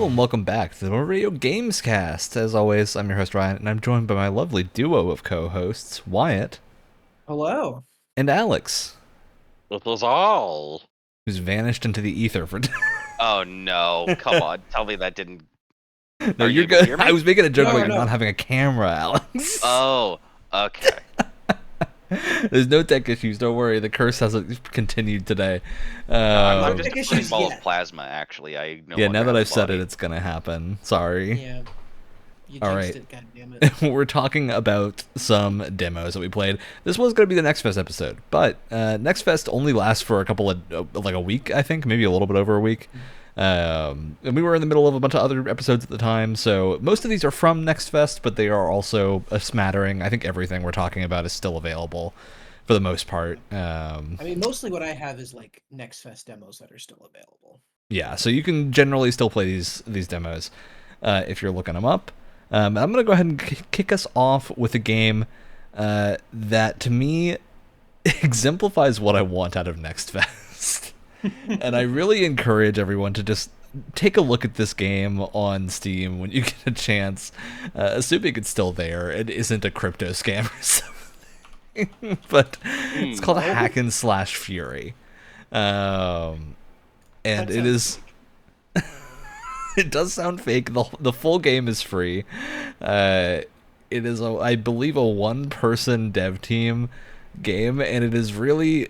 Hello and welcome back to the Radio Gamescast. As always, I'm your host Ryan, and I'm joined by my lovely duo of co-hosts, Wyatt Hello. and Alex, It was all. who's vanished into the ether for. Oh no! Come on, tell me that didn't. No, Are you're you able to good. hear me? I was making a joke No, about you no. not having a camera, Alex. Oh, okay. There's no tech issues. Don't worry. The curse hasn't continued today. I'm Tech just a issues ball yet. of plasma. Actually, I no yeah, longer now that have a I've said body. it, it's gonna happen. Sorry. Yeah. You All jinxed right. it, goddammit. We're talking about some demos that we played. This was going to be the Next Fest episode, but Next Fest only lasts for a couple of, like a week, I think, maybe a little bit over a week. And we were in the middle of a bunch of other episodes at the time, so most of these are from Next Fest, but they are also a smattering. I think everything we're talking about is still available for the most part. I mean, mostly what I have is like Next Fest demos that are still available. Yeah, so you can generally still play these demos if you're looking them up. I'm going to go ahead and kick us off with a game that, to me, exemplifies what I want out of Next Fest. And I really encourage everyone to just take a look at this game on Steam when you get a chance, assuming it's still there. It isn't a crypto scam or something. But it's called Hack and Slash Fury. And That it sounds is... It does sound fake. The full game is free. It is, I believe, a one-person dev team game, and it is really,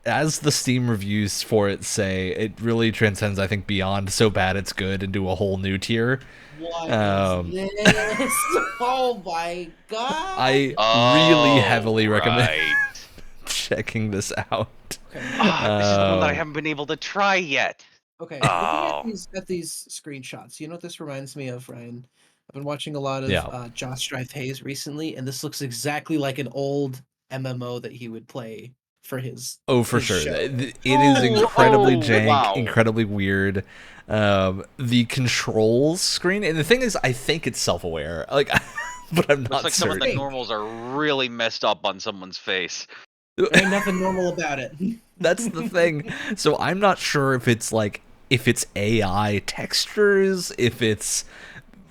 as the Steam reviews for it say, it really transcends, I think, beyond so bad it's good into a whole new tier. What Um, is this? Oh my god! I Oh, really heavily recommend right. checking this out. Okay, This is the one that I Um, haven't been able to try yet. okay. Oh. Looking at these screenshots, you know what this reminds me of, Ryan? I've been watching a lot of Yeah. Josh Strife Hayes recently, and this looks exactly like an old MMO that he would play for his Oh, for his sure. show. It is Oh, incredibly oh, jank, wow. incredibly weird. The controls screen, and the thing is, I think it's self-aware. Like, but I'm Looks not like some of certain. the normals are really messed up on someone's face. There ain't nothing normal about it. That's the thing. So I'm not sure if it's AI textures, if it's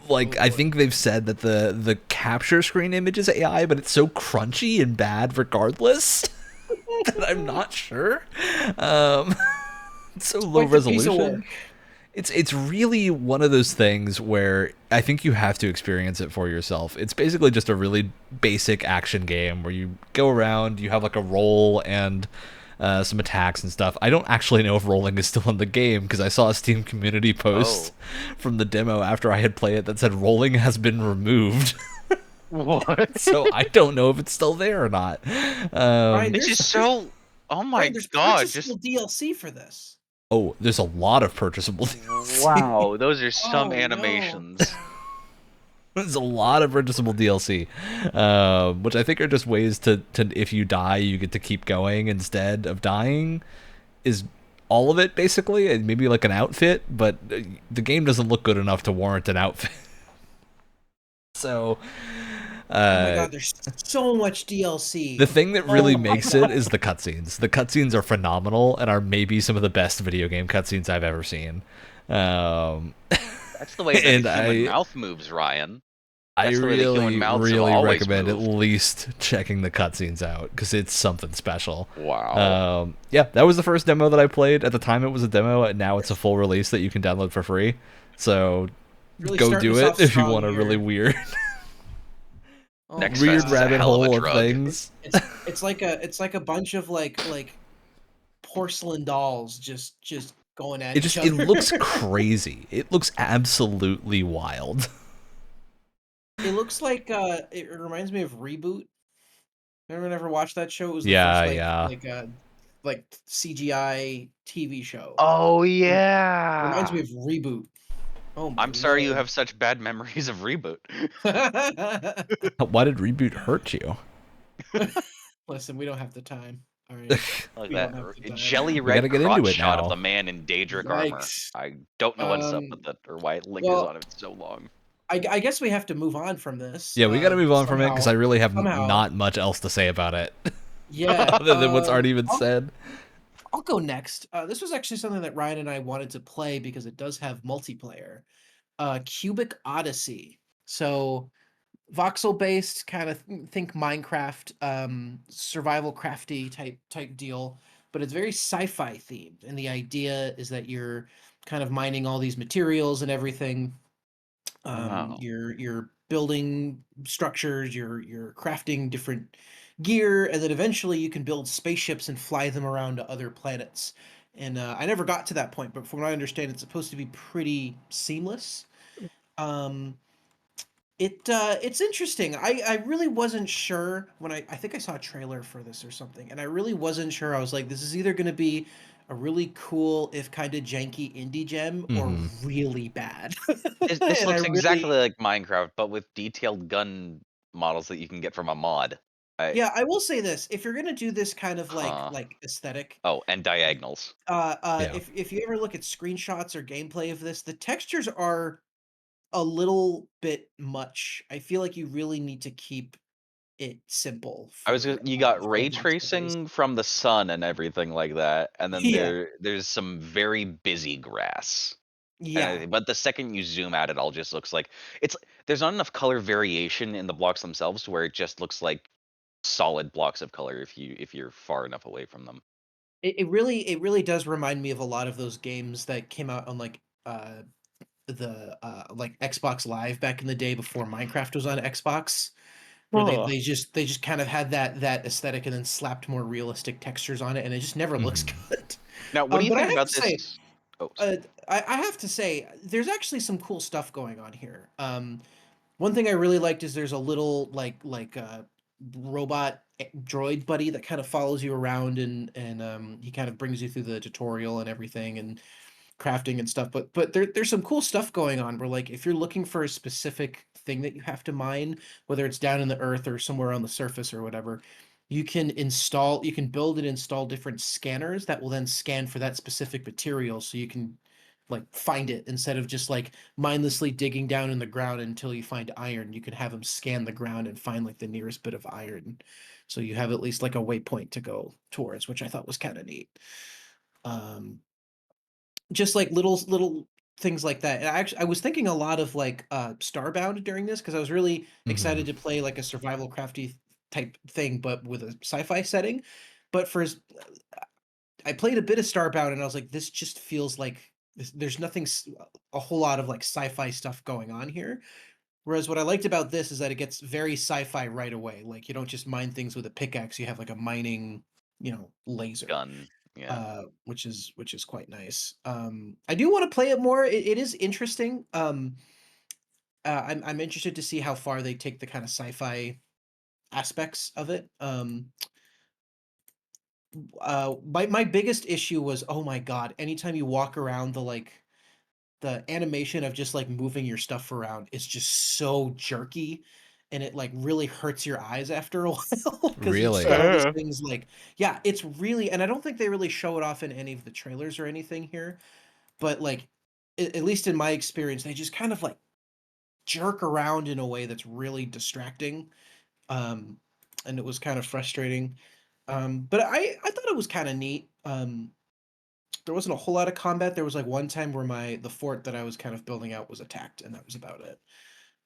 like, Oh, I boy. think they've said that the capture screen image is AI, but it's so crunchy and bad regardless that I'm not sure. It's so low Quite the piece of resolution. work. It's really one of those things where I think you have to experience it for yourself. It's basically just a really basic action game where you go around, you have like a roll and some attacks and stuff. I don't actually know if rolling is still in the game because I saw a Steam community post from the demo after I had played it that said rolling has been removed. What? So I don't know if it's still there or not. Ryan, It's just so. Oh my Ryan, there's god! purchasable DLC for this. Oh, there's a lot of purchasable DLC. Wow, those are some Oh, no. animations. There's a lot of purchasable DLC, which I think are just ways to if you die, you get to keep going instead of dying, is all of it basically, and maybe like an outfit, but the game doesn't look good enough to warrant an outfit. So, Oh my god, there's so much DLC. the thing that really Oh my makes it is the cutscenes. The cutscenes are phenomenal and are maybe some of the best video game cutscenes I've ever seen. That's the way that And a human I- mouth moves, Ryan. I That's the way the human really, mouths have really always recommend at moved. least checking the cutscenes out because it's something special. Wow. Yeah, that was the first demo that I played. At the time, it was a demo, and now it's a full release that you can download for free. So Really go starting do us it off if you strong want a really here. weird, Oh Next my weird Fest is a God. rabbit hell of a hole of drug. things. It's like a bunch of like porcelain dolls just going at It each just it other. looks crazy. It looks absolutely wild. It looks like it reminds me of Reboot. Anyone ever watched that show? It was the Yeah, first yeah. like CGI TV show. Oh It yeah. reminds me of Reboot. Oh my I'm sorry you Lord. have such bad memories of Reboot. Why did Reboot hurt you? Listen, we don't have the time. All right. Like We that don't have the time. jelly We gotta red get into crotch it shot of now. the man in Daedric armor. Yikes. I don't know what's up Um, with that or why it lingers well, on it so long. I guess we have to move on from this. Yeah, we got to move on from it because I really have somehow. not much else to say about it Yeah. other than what's already been I'll- said. I'll go next. This was actually something that Ryan and I wanted to play because it does have multiplayer. Cubic Odyssey. So voxel based, kind of think Minecraft, survival crafty type deal, but it's very sci-fi themed. And the idea is that you're kind of mining all these materials and everything. Wow. You're building structures, you're crafting different gear, and then eventually you can build spaceships and fly them around to other planets. And I never got to that point, but from what I understand, it's supposed to be pretty seamless. Um, it's interesting. I really wasn't sure when I think I saw a trailer for this or something, and I really wasn't sure. I was like, this is either going to be a really cool, if kind of janky indie gem, or Mm-hmm. really bad. This And I looks exactly really, like Minecraft, but with detailed gun models that you can get from a mod. yeah, I will say this: if you're going to do this kind of Huh. like aesthetic, Oh, and diagonals. Yeah. if you ever look at screenshots or gameplay of this, the textures are a little bit much. I feel like you really need to keep it simple You got for ray these guys. tracing from the sun and everything like that, and then Yeah, there's some very busy grass. yeah. But the second you zoom at it, all just looks like it's there's not enough color variation in the blocks themselves to where it just looks like solid blocks of color if you're far enough away from them. It really does remind me of a lot of those games that came out on like the like Xbox Live back in the day before Minecraft was on Xbox, where Huh. they just kind of had that aesthetic and then slapped more realistic textures on it, and it just never looks Mm-hmm. good. Now, what do you But I think have about to say, this? Oh, uh, I have to say, there's actually some cool stuff going on here. One thing I really liked is there's a little robot droid buddy that kind of follows you around, and he kind of brings you through the tutorial and everything and crafting and stuff. But there's some cool stuff going on where, like, if you're looking for a specific thing that you have to mine, whether it's down in the earth or somewhere on the surface or whatever, you can build and install different scanners that will then scan for that specific material, so you can like find it instead of just like mindlessly digging down in the ground until you find iron. You can have them scan the ground and find like the nearest bit of iron, so you have at least like a waypoint to go towards, which I thought was kind of neat. um just like little things like that. And I was thinking a lot of like Starbound during this, because I was really Mm-hmm. excited to play like a survival crafty type thing, but with a sci-fi setting. But I played a bit of Starbound, and I was like, this just feels like there's nothing, a whole lot of like sci-fi stuff going on here. Whereas what I liked about this is that it gets very sci-fi right away. Like, you don't just mine things with a pickaxe; you have like a mining, laser, gun. Yeah. which is quite nice. I do want to play it more. It is interesting. I'm interested to see how far they take the kind of sci-fi aspects of it. My biggest issue was, oh my god, anytime you walk around, the animation of just like moving your stuff around is just so jerky, and it like really hurts your eyes after a while, because you just Really? got all these things like, yeah, it's really, and I don't think they really show it off in any of the trailers or anything here, but like, at least in my experience, they just kind of like jerk around in a way that's really distracting. um and it was kind of frustrating. But I thought it was kind of neat. There wasn't a whole lot of combat. There was like one time where the fort that I was kind of building out was attacked, and that was about it.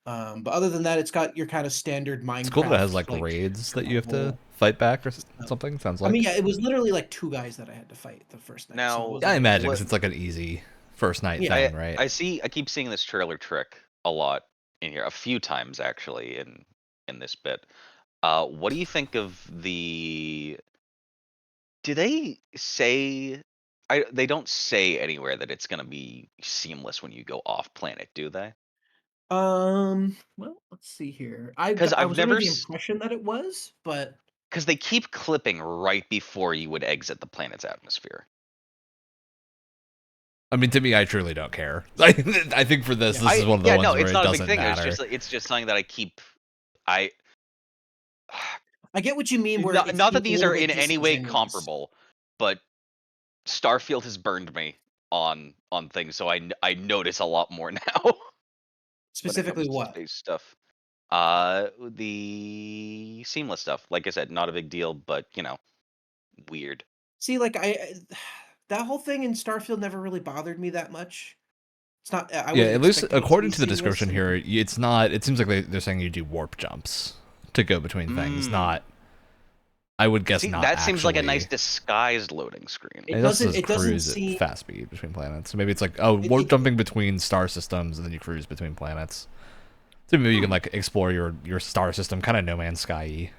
But other than that, it's got your kind of standard It's cool that it has Minecraft like like raids that you have to survival fight back or stuff. something. Sounds I mean, like. yeah, it was literally like two guys that I had to fight the first night, so it Now, Yeah, I wasn't like, imagine because what it's like an easy first night yeah. thing, right? I keep seeing this trailer trick a lot in here, a few times actually in this bit. What do you think of the? Do they say? They don't say anywhere that it's gonna be seamless when you go off planet, do they? Well, let's see here. Because I I've was under never, the impression that it was, but because they keep clipping right before you would exit the planet's atmosphere. I mean, to me, I truly don't care. I think for this, yeah. this is one of the Yeah, no, ones where it's it not a big doesn't thing. matter. It's just something that I I get what you mean, where not it not that seems a these little are bit in any way disingenuous. comparable, but Starfield has burned me on things, so I notice a lot more now when it Specifically comes to what? space stuff. The seamless stuff, like I said, not a big deal, but weird. See, like, that whole thing in Starfield never really bothered me that much. It's not. I Yeah, wasn't at least expecting it to according be to the seamless description and- here, it's not. It seems like they're saying you do warp jumps to go between things. Not, I would guess See, not. that seems like a nice actually. disguised loading screen. It It also doesn't. says It doesn't cruise at seem. fast speed between planets. So maybe it's like, oh, It, warp it, jumping between star systems, and then you cruise between planets. So maybe you can like explore your star system, kind of No Man's Sky-y,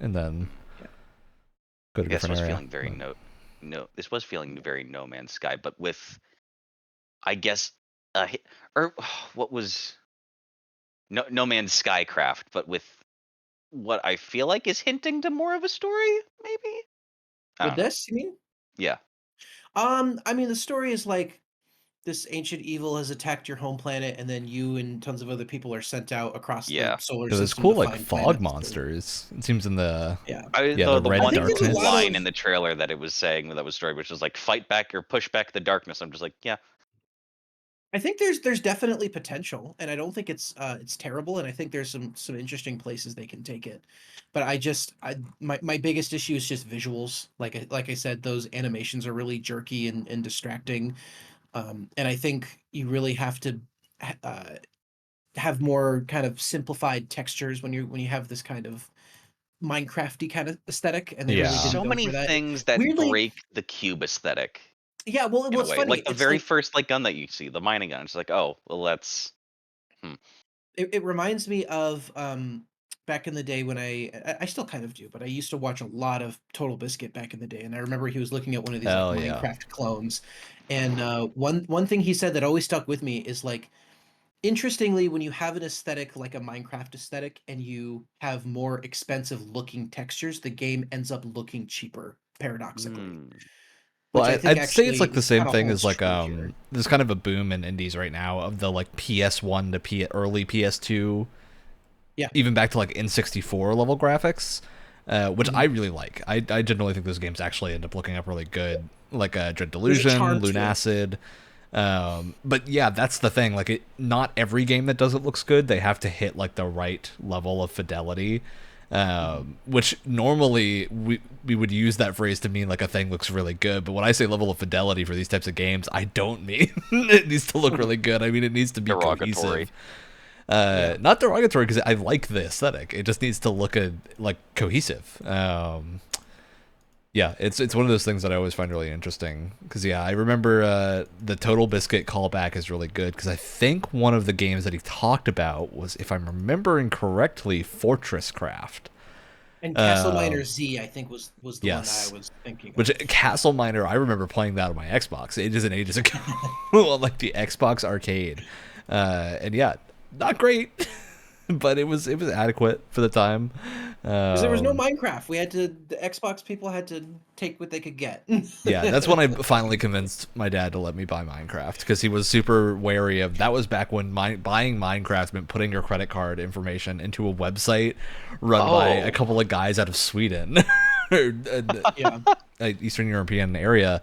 and then Yeah. go to a This different was area. feeling very This was feeling very No Man's Sky, but with, I guess, or what was No Man's Skycraft, but with what I feel like is hinting to more of a story, maybe. I With don't know. this, you mean? Yeah. I mean, the story is like this ancient evil has attacked your home planet, and then you and tons of other people are sent out across the Yeah. solar There's system cool to like find fog planets. monsters. It seems in the Yeah. the The red one think there's a darkness. lot line of- in the trailer that it was saying that was story, which was like fight back or push back the darkness. I'm just like, yeah. I think there's definitely potential, and I don't think it's terrible, and I think there's some interesting places they can take it. But my biggest issue is just visuals. Like I said, those animations are really jerky and distracting. And I think you really have to uh, have more kind of simplified textures when you have this kind of Minecrafty kind of aesthetic, and they really Yeah. didn't So go many for that. things that Weirdly, break the cube aesthetic yeah. Well, in a it's way. funny. Like the It's very like first like gun that you see, the mining gun. It's like, oh, well, that's it reminds me of back in the day when I still kind of do, but I used to watch a lot of Total Biscuit back in the day, and I remember he was looking at one of these like Hell yeah. Minecraft clones, and one thing he said that always stuck with me is like, interestingly, when you have an aesthetic like a Minecraft aesthetic and you have more expensive looking textures, the game ends up looking cheaper, paradoxically. Well, Which I think I'd say it's actually like the same kind of thing holds as like true here. there's kind of a boom in indies right now of the like PS1 to early PS2, Yeah. even back to like N64 level graphics, which Mhm. I really like. I generally think those games actually end up looking up really good, like Dread There's a Delusion, charm to it. Lunacid. But yeah, that's the thing. Like, not every game that does it looks good. They have to hit like the right level of fidelity. Which normally we would use that phrase to mean like a thing looks really good, but when I say level of fidelity for these types of games, I don't mean it needs to look really good. I mean it needs to be Derogatory. cohesive. Not derogatory because I like the aesthetic. It just needs to look like cohesive. Yeah, it's one of those things that I always find really interesting because I remember the Total Biscuit callback is really good because I think one of the games that he talked about was, if I'm remembering correctly, Fortress Craft. And Castle Miner Z, I think, was the yes. one that I was thinking Which of. Castle Miner, I remember playing that on my Xbox ages and ages ago on like the Xbox Arcade, and yeah, not great, but it was adequate for the time. Because there was no Minecraft. The Xbox people had to take what they could get. Yeah, that's when I finally convinced my dad to let me buy Minecraft because he was super wary of. That was back when buying Minecraft meant putting your credit card information into a website run by a couple of guys out of Sweden, Yeah. Eastern European area.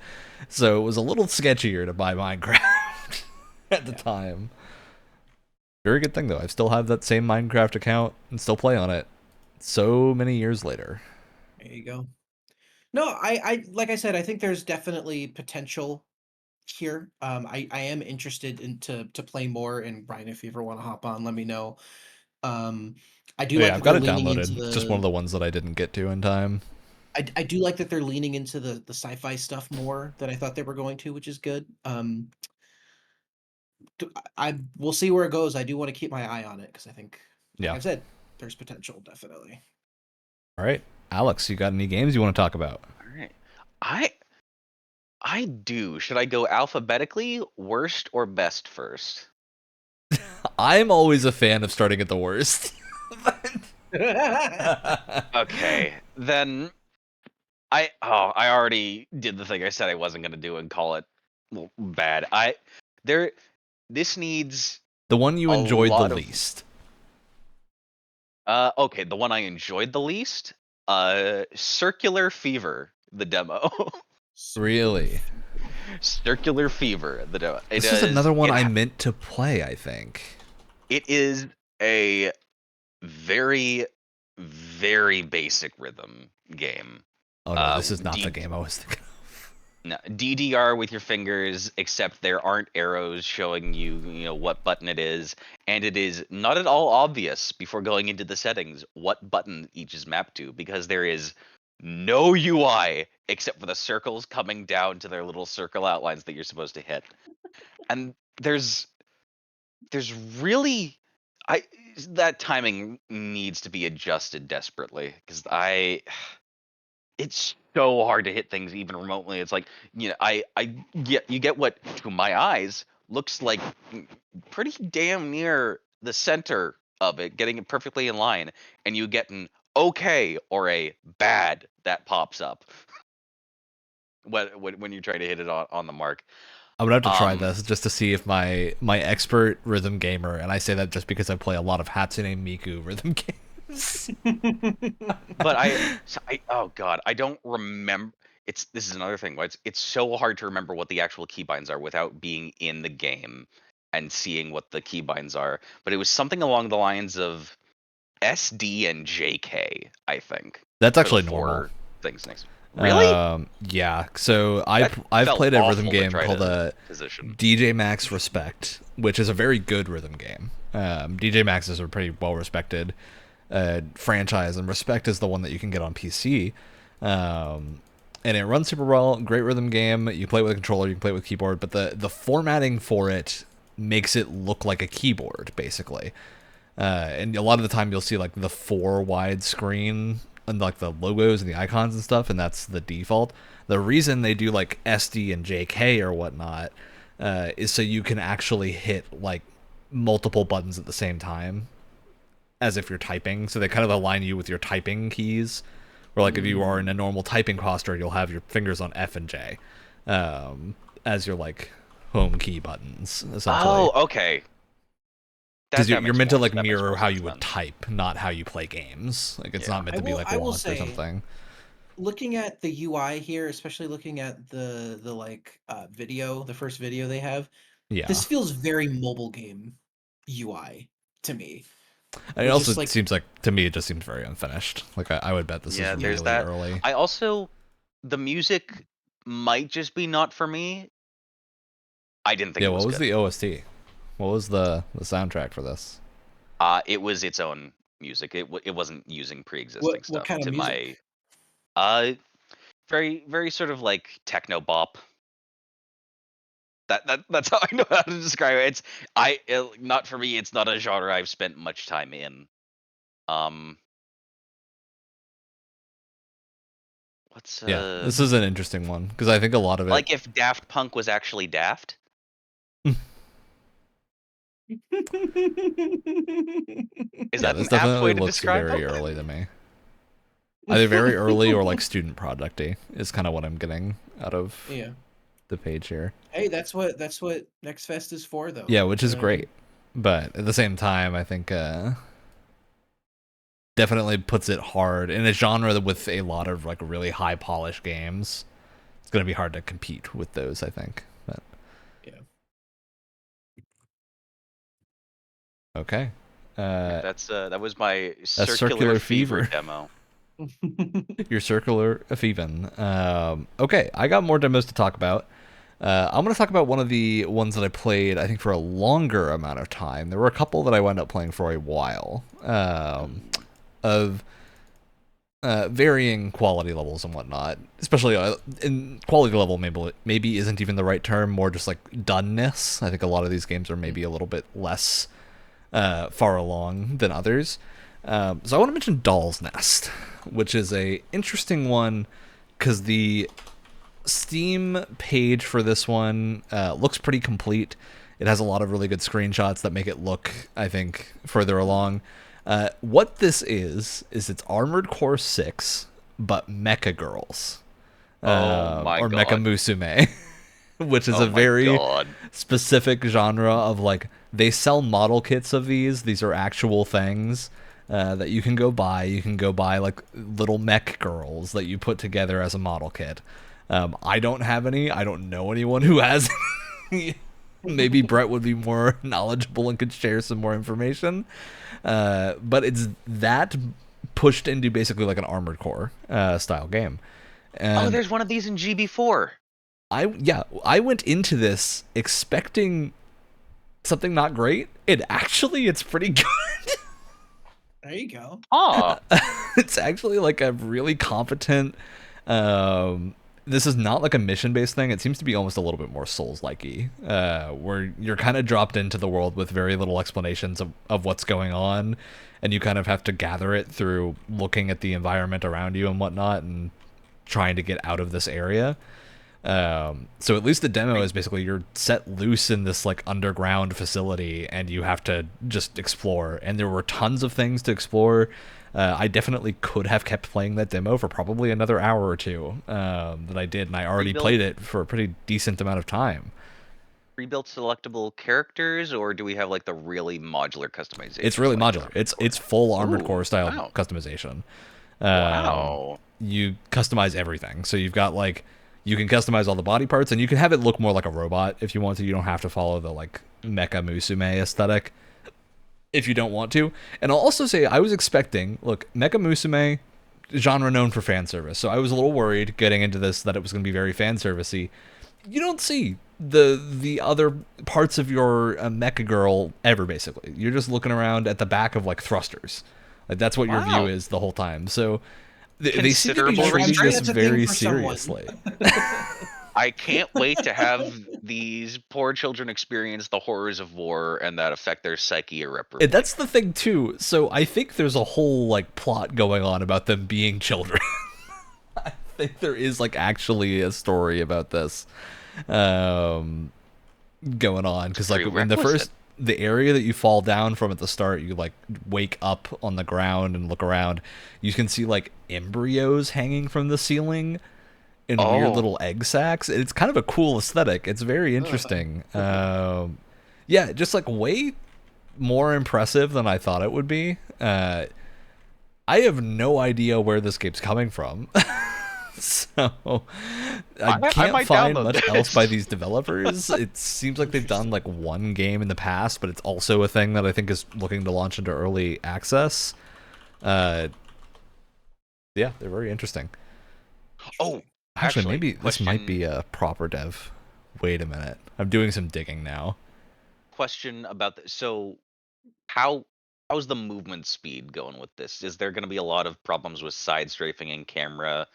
So it was a little sketchier to buy Minecraft at the time. Very good thing though. I still have that same Minecraft account and still play on it so many years later. There you go. No, I like I said, I think there's definitely potential here. I am interested to play more, and Brian, if you ever want to hop on, let me know. I do like I've that got they're it leaning into downloaded. Just one of the ones that I didn't get to in time. I do like that they're leaning into the sci-fi stuff more than I thought they were going to, which is good. We'll see where it goes. I do want to keep my eye on it because I think, like Yeah. I said, there's potential definitely. All right, Alex, you got any games you want to talk about? All right. I do. Should I go alphabetically, worst or best first? I'm always a fan of starting at the worst. Okay, then I already did the thing I said I wasn't gonna do and call it bad. This needs The one you a enjoyed the lot of- least. Okay, the one I enjoyed the least, Circular Fever, the demo. Really? Circular Fever, the demo. This is another one I meant to play, I think. It is a very, very basic rhythm game. Oh no, this is not the game I was thinking of. No, DDR with your fingers, except there aren't arrows showing you, what button it is, and it is not at all obvious before going into the settings what button each is mapped to, because there is no UI except for the circles coming down to their little circle outlines that you're supposed to hit. And there's really I that timing needs to be adjusted desperately, because it's so hard to hit things even remotely. It's like, you get what to my eyes looks like pretty damn near the center of it, getting it perfectly in line, and you get an okay or a bad that pops up when you try to hit it on the mark. I'm gonna have to try Um, this just to see if my expert rhythm gamer, and I say that just because I play a lot of Hatsune Miku rhythm games. but oh god, I don't remember. This is another thing. It's so hard to remember what the actual keybinds are without being in the game and seeing what the keybinds are. But it was something along the lines of SD and JK, I think, That's for the actually normal. four things next. Really? Yeah. So That I've felt played a rhythm awful to game try called to position. DJ Max Respect, which is a very good rhythm game. DJ Max is a pretty well respected franchise, and Respect is the one that you can get on PC. And it runs super well. Great rhythm game. You play with a controller, you can play with keyboard, but the formatting for it makes it look like a keyboard, basically. And a lot of the time you'll see like the 4 wide screen and like the logos and the icons and stuff, and that's the default. The reason they do like SD and JK or whatnot is so you can actually hit like multiple buttons at the same time as if you're typing. So they kind of align you with your typing keys. Or like if you are in a normal typing posture, you'll have your fingers on F and J as your like home key buttons, essentially. Oh, okay. Because you're meant to like that makes mirror more how sense you would then. type, not how you play games. Like it's not meant to be like I will locked or say, something. looking at the UI here, especially looking at the video, the first video they have, Yeah. this feels very mobile game UI to me. And it It's also just like seems like, to me, it just seems very unfinished. Like I would bet this is Yeah, there's really that. early. I also The music might just be not for me. I didn't think Yeah, it what was was good. the OST? What was the soundtrack for this? It was its own music. It wasn't using pre-existing what stuff kind of to music? my uh very very sort of like techno bop. That's how I know how to describe it. Not for me. It's not a genre I've spent much time in. Um, what's Yeah, this is an interesting one because I think a lot of it. like if Daft Punk was actually daft? Is Yeah, that this an apt definitely way to looks describe very it? early to me. Either very early or like student projecty is kind of what I'm getting out of Yeah. the page here. Hey, that's what Next Fest is for, though. Yeah, which You is know what I mean? great. But at the same time, I think definitely puts it hard in a genre with a lot of like really high polished games. It's going to be hard to compete with those, I think. But Yeah. okay. That was my That's circular Circular fever Fever. demo. Your Circular Feven. Okay, I got more demos to talk about. I'm going to talk about one of the ones that I played, I think, for a longer amount of time. There were a couple that I wound up playing for a while, of varying quality levels and whatnot. Especially in quality level, maybe isn't even the right term. More just like doneness. I think a lot of these games are maybe a little bit less far along than others. So I want to mention Doll's Nest, which is a interesting one because the Steam page for this one looks pretty complete. It has a lot of really good screenshots that make it look, I think, further along. What this is it's Armored Core 6, but Mecha Girls. Oh my Or god. Mecha Musume, which is Oh a my very god. specific genre of like, they sell model kits of these. These are actual things that you can go buy. You can go buy like little mech girls that you put together as a model kit. I don't have any. I don't know anyone who has any. Maybe Brett would be more knowledgeable and could share some more information. But it's that pushed into basically like an Armored Core style game. Oh, And there's one of these in GB4. I went into this expecting something not great, and actually it's pretty good. There you go. Oh, It's actually like a really competent. This is not like a mission-based thing. It seems to be almost a little bit more Souls-like-y, where you're kind of dropped into the world with very little explanations of what's going on, and you kind of have to gather it through looking at the environment around you and whatnot, and trying to get out of this area. So at least the demo is basically you're set loose in this like underground facility and you have to just explore. And there were tons of things to explore. I definitely could have kept playing that demo for probably another hour or two that I did, and I already played it for a pretty decent amount of time. Rebuilt selectable characters, or do we have like the really modular customization? It's really like modular. It's full Armored Core style wow. customization. Wow. You customize everything. So you've got like you can customize all the body parts, and you can have it look more like a robot if you want to. You don't have to follow the like Mecha Musume aesthetic if you don't want to. And I'll also say I was expecting, look, Mecha Musume, genre known for fan service. So I was a little worried getting into this that it was going to be very fan servicey. You don't see the other parts of your Mecha girl ever, basically. You're just looking around at the back of like thrusters. Like that's what your view is the whole time. So they seem to be treating this very seriously. I can't wait to have these poor children experience the horrors of war and that affect their psyche irreparably. And that's the thing too. So I think there's a whole like plot going on about them being children. I think there is like actually a story about this going on, because like in the area that you fall down from at the start, you like wake up on the ground and look around. You can see like embryos hanging from the ceiling in weird little egg sacs. It's kind of a cool aesthetic. It's very interesting. Yeah, just like way more impressive than I thought it would be. I have no idea where this game's coming from. So I can't find much else by these developers. It seems like they've done like one game in the past, but it's also a thing that I think is looking to launch into early access. Yeah, they're very interesting. Oh, actually maybe this might be a proper dev. Wait a minute. I'm doing some digging now. Question about this. So how's the movement speed going with this? Is there going to be a lot of problems with side strafing and camera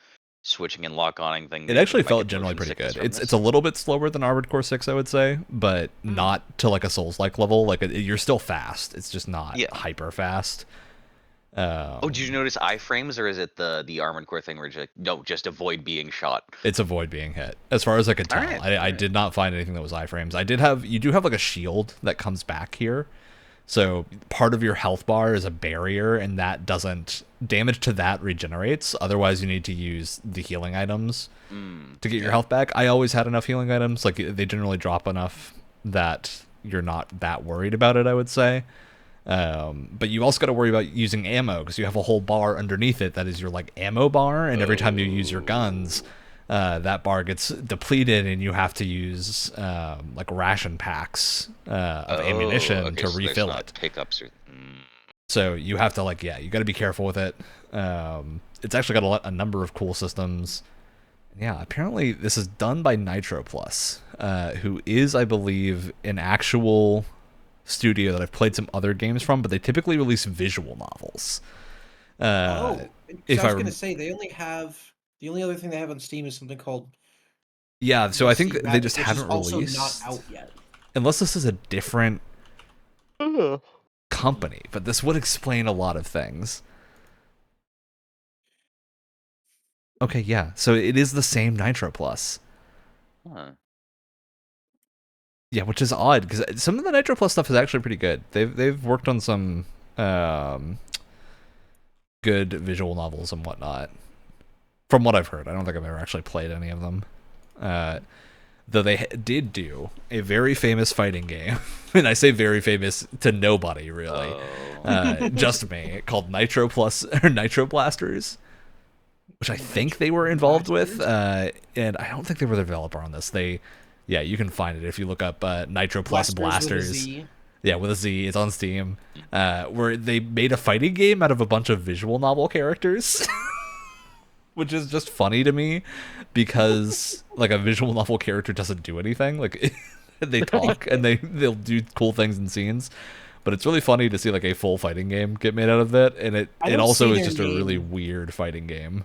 switching and lock-oning things? It actually felt generally pretty good. It's a little bit slower than Armored Core 6, I would say, but not to like a Souls-like level. Like you're still fast. It's just not hyper fast. Did you notice iframes, or is it the Armored Core thing where you're like, no, just avoid being shot? It's avoid being hit, as far as I could tell. I did not find anything that was iframes. You do have like a shield that comes back here. So part of your health bar is a barrier, and that doesn't damage to that regenerates. Otherwise, you need to use the healing items to get your health back. I always had enough healing items. Like they generally drop enough that you're not that worried about it, I would say. But you also got to worry about using ammo, because you have a whole bar underneath it that is your like ammo bar, and every time you use your guns, that bar gets depleted, and you have to use like ration packs of ammunition to refill it. Pickups or... So you have to like you got to be careful with it. It's actually got a number of cool systems. Yeah, apparently this is done by Nitro Plus, who is, I believe, an actual studio that I've played some other games from, but they typically release visual novels. I was going to say the only other thing they have on Steam is something called... Yeah, so I think they just haven't released... also not out yet. Unless this is a different company, but this would explain a lot of things. Okay, yeah, so it is the same Nitro Plus. Huh. Yeah, which is odd, because some of the Nitro Plus stuff is actually pretty good. They've worked on some good visual novels and whatnot. From what I've heard, I don't think I've ever actually played any of them. Though they did do a very famous fighting game, and I say very famous to nobody really, just me, called Nitro Plus or Nitro Blasters, which I think they were involved with, and I don't think they were the developer on this. Yeah, you can find it if you look up Nitro Plus Blasters. Yeah, with a Z. It's on Steam. Where they made a fighting game out of a bunch of visual novel characters. which is just funny to me because like a visual novel character doesn't do anything. Like they talk and they'll do cool things in scenes, but it's really funny to see like a full fighting game get made out of it, and I it don't see also is their just a really name. weird fighting game.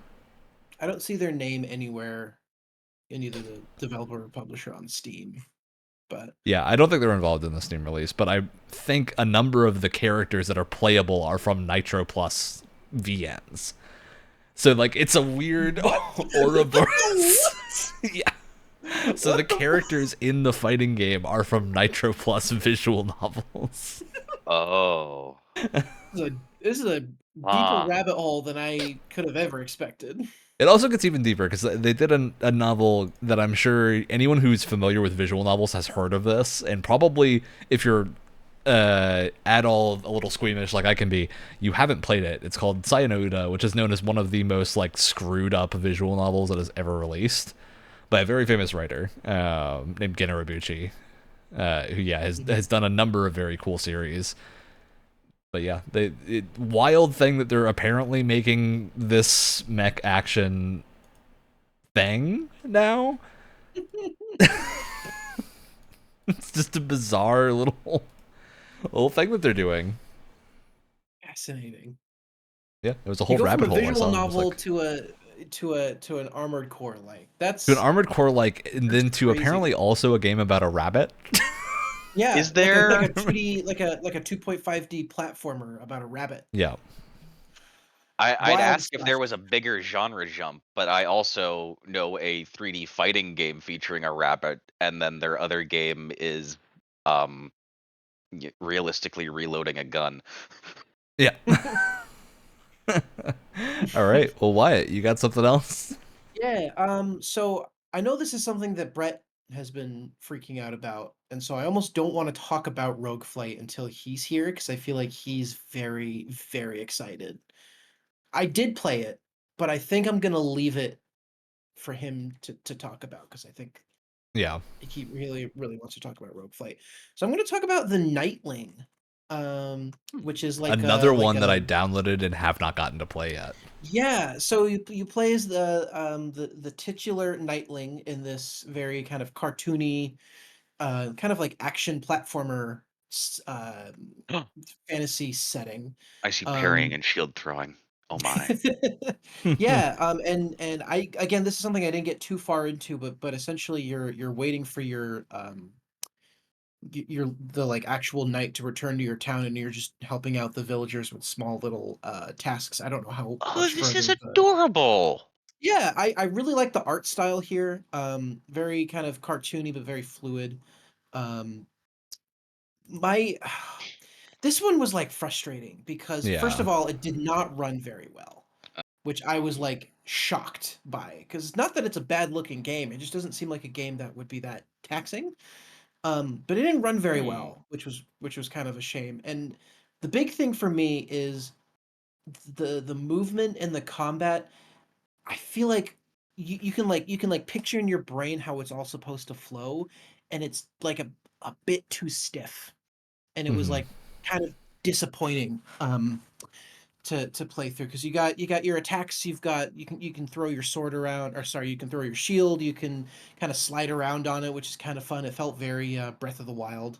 I don't see their name anywhere in either the developer or publisher on Steam. But Yeah, I don't think they're involved in the Steam release, but I think a number of the characters that are playable are from Nitro Plus VNs. So like it's a weird what? Ouroboros. Yeah. So the What the characters in the fighting game are from Nitro Plus visual novels. Oh. this is a deeper Ah. rabbit hole than I could have ever expected. It also gets even deeper because they did a novel that I'm sure anyone who's familiar with visual novels has heard of this, and probably if you're at all a little squeamish like I can be, you haven't played it. It's called Sayonara, which is known as one of the most like screwed up visual novels that is ever released by a very famous writer named Gen Urobuchi, who has done a number of very cool series. But yeah, wild thing that they're apparently making this mech action thing now. It's just a bizarre little thing that they're doing. Fascinating. Yeah, it was a You whole go from rabbit a hole I visual saw. It was novel like to an Armored Core like. to an Armored Core like, and That's then to crazy. apparently also a game about a rabbit. Yeah, Is there like a 2D like a 2.5D platformer about a rabbit. Yeah. I'd Wild ask if there stuff. was a bigger genre jump, but I also know a 3D fighting game featuring a rabbit, and then their other game is um realistically reloading a gun. Yeah. All right. Well, Wyatt, you got something else? Yeah, so I know this is something that Brett has been freaking out about, and so I almost don't want to talk about Rogueflight until he's here because I feel like he's very, very excited. I did play it, but I think I'm gonna leave it for him to talk about because I think Yeah. he really, really wants to talk about Rogueflight. So I'm gonna talk about the Nightling, which is Another like one that I a downloaded and have not gotten to play yet. yeah, so you play as the titular Nightling in this very kind of cartoony, kind of like action platformer fantasy setting. I see parrying Um, and shield throwing. Oh my. yeah, and I again this is something I didn't get too far into, but essentially you're waiting for your you're the like actual knight to return to your town and you're just helping out the villagers with small little tasks. I don't know how Oh, much this is further the adorable. yeah, I really like the art style here. Very kind of cartoony, but very fluid. Um, my this one was like frustrating because first Yeah. of all, it did not run very well, which I was like shocked by. Because not that it's a bad looking game, it just doesn't seem like a game that would be that taxing. But it didn't run very Hmm. well, which was kind of a shame. And the big thing for me is the movement and the combat. I feel like you can like picture in your brain how it's all supposed to flow, and it's like a bit too stiff, and it was Hmm. like kind of disappointing to play through because you got your attacks, you can throw your sword around, or sorry, you can throw your shield, you can kind of slide around on it, which is kind of fun. It felt very Breath of the Wild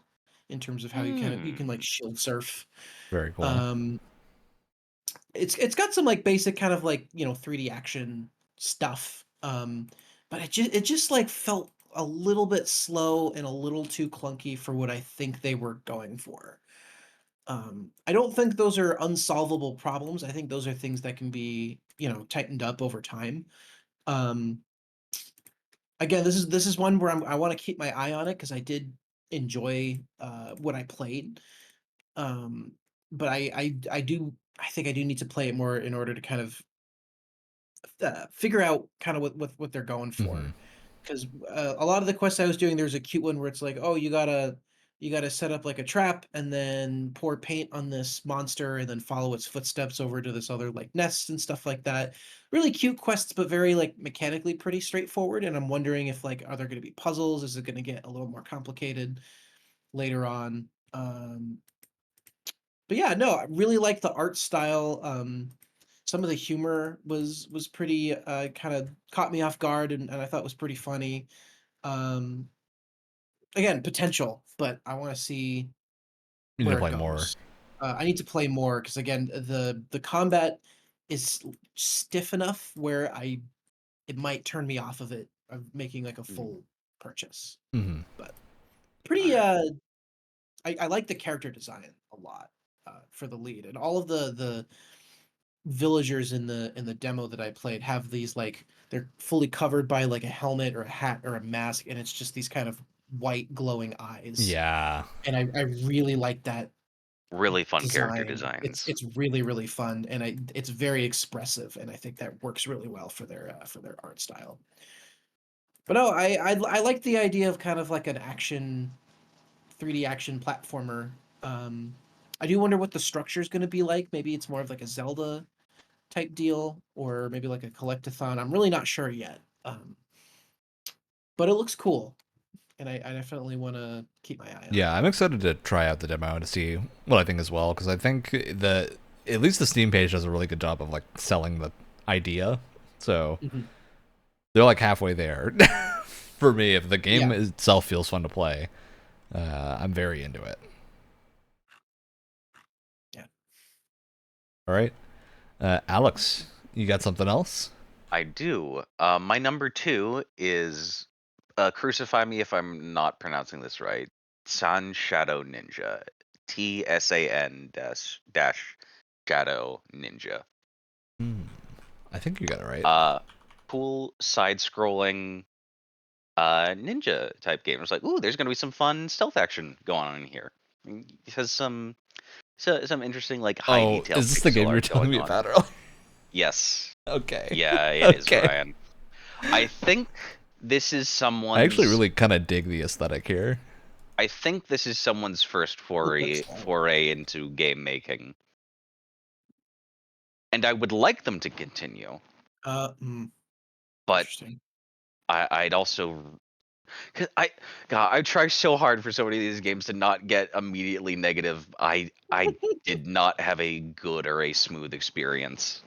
in terms of how you Hmm. can like shield surf. Very cool. Um, it's got some like basic kind of like 3D action stuff, but it just like felt a little bit slow and a little too clunky for what I think they were going for. I don't think those are unsolvable problems. I think those are things that can be tightened up over time. um Again, this is one where I want to keep my eye on it because I did enjoy what I played. um but I think I do need to play it more in order to kind of figure out kind of what they're going Hmm. for. Because a lot of the quests I was doing, there's a cute one where it's like, oh, you gotta set up like a trap and then pour paint on this monster and then follow its footsteps over to this other like nest and stuff like that. Really cute quests, but very like mechanically pretty straightforward. And I'm wondering if like are there going to be puzzles? Is it going to get a little more complicated later on? But yeah, no, I really like the art style. Some of the humor was pretty kind of caught me off guard, and I thought was pretty funny. Um, again, potential, but I want to see You need to where it play more. goes. I need to play more because again, the combat is stiff enough where it might turn me off of it of making like a full purchase. Hmm. But pretty Alright. I like the character design a lot for the lead, and all of the villagers in the demo that I played have these like they're fully covered by like a helmet or a hat or a mask, and it's just these kind of white glowing eyes. Yeah. And I really like that Really fun character design. designs. It's really really fun, and it's very expressive, and I think that works really well for their art style. But no, I like the idea of kind of like an action 3D action platformer. Um, I do wonder what the structure is going to be like. Maybe it's more of like a Zelda type deal, or maybe like a collectathon. I'm really not sure yet. But it looks cool, and I definitely want to keep my eye on Yeah, it. I'm excited to try out the demo to see what I think as well, because I think at least the Steam page does a really good job of like selling the idea. So Mhm. they're like halfway there for me. If the game Yeah. itself feels fun to play, I'm very into it. Yeah. All right, Alex, you got something else? I do. My number 2 is crucify me if I'm not pronouncing this right. San Shadow Ninja. TSAN dash Shadow Ninja. I think you got it right. Cool side-scrolling ninja type game. It's like, ooh, there's gonna be some fun stealth action going on in here. It has some interesting like high Oh, detail is this the pixel game you were art telling going me on. about earlier? Yes. Okay. Yeah, it is, Okay. Ryan. I think this is I actually someone's really kind of dig the aesthetic here. I think this is someone's first It looks foray into game making. And I would like them to continue, but Interesting. I'd also 'cause I try so hard for so many of these games to not get immediately negative. I did not have a good or a smooth experience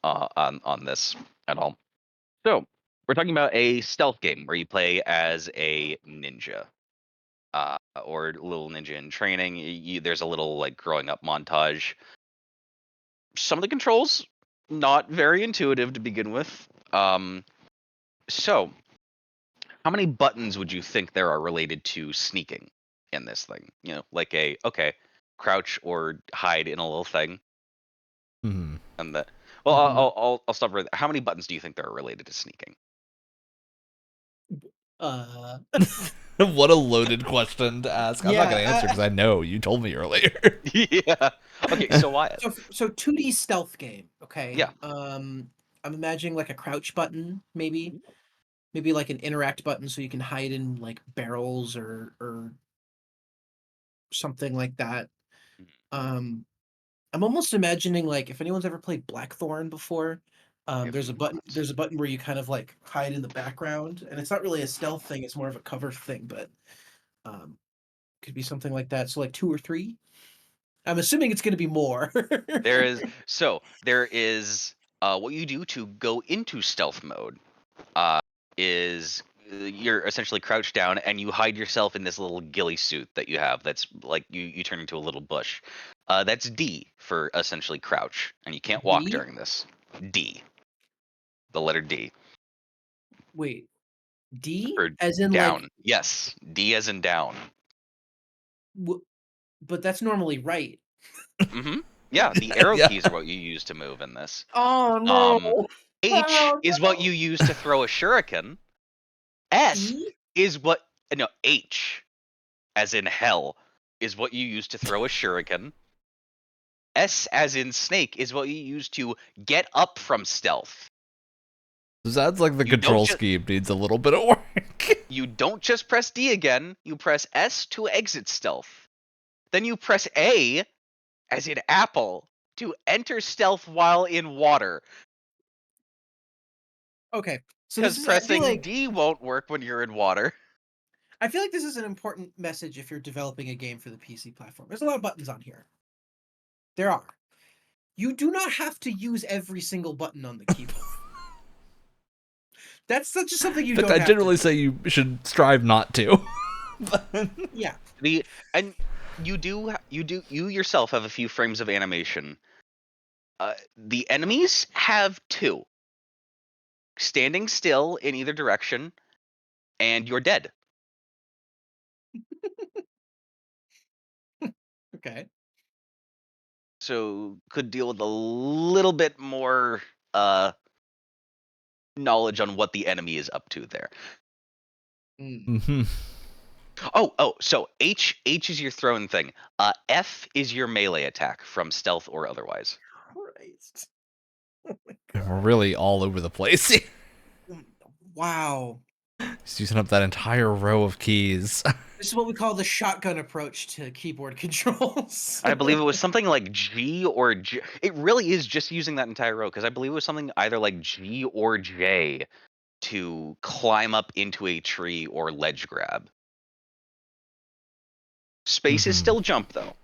on this at all. So we're talking about a stealth game where you play as a ninja, or a little ninja in training. There's a little like growing up montage. Some of the controls not very intuitive to begin with. So how many buttons would you think there are related to sneaking in this thing? You know, like crouch or hide in a little thing, Hmm. and that. Well, Mhm. I'll stop right there. How many buttons do you think there are related to sneaking? Uh, What a loaded question to ask. I'm not yeah. going to answer because I know you told me earlier. Yeah. Okay, so why? So 2D stealth game. Okay. Yeah. I'm imagining like a crouch button, maybe like an interact button so you can hide in like barrels or something like that. Um, I'm almost imagining like if anyone's ever played Blackthorn before, If not, there's a button where you kind of like hide in the background, and it's not really a stealth thing, it's more of a cover thing, but um could be something like that. So like 2 or 3. I'm assuming it's gonna be more. there is what you do to go into stealth mode. Uh, is you're essentially crouched down and you hide yourself in this little ghillie suit that you have. That's like you turn into a little bush. That's D for essentially crouch, and you can't walk D? during this. D, the letter D Wait, D? for As in like down. Yes, D as in down. w but that's normally right. Mm-hmm. Yeah, the arrow Yeah. keys are what you use to move in this. Oh Um, no! H Oh is what you no! use to throw a shuriken. S E? is what no H as in hell is what you use to throw a shuriken. S as in snake is what you use to get up from stealth. Sounds like the You don't control just scheme needs a little bit of work. you don't just press D again, you press S to exit stealth. Then you press A as in apple to enter stealth while in water. Okay. So this Because is pressing D won't work when you're in water. I feel like this is an important message if you're developing a game for the PC platform. There's a lot of buttons on here. There are. You do not have to use every single button on the keyboard. That's just something you Look, don't I have generally to do. say you should strive not to. Yeah. And you yourself have a few frames of animation. The enemies have 2. Standing still in either direction, and you're dead. Okay. So could deal with a little bit more knowledge on what the enemy is up to there. Mm-hmm. So H is your throwing thing. F is your melee attack from stealth or otherwise. Christ. We're really all over the place. Wow. Just using up that entire row of keys. This is what we call the shotgun approach to keyboard controls. I believe it was something like G or J. It really is just using that entire row, because I believe it was something either like G or J to climb up into a tree or ledge grab. Space is still jump, though.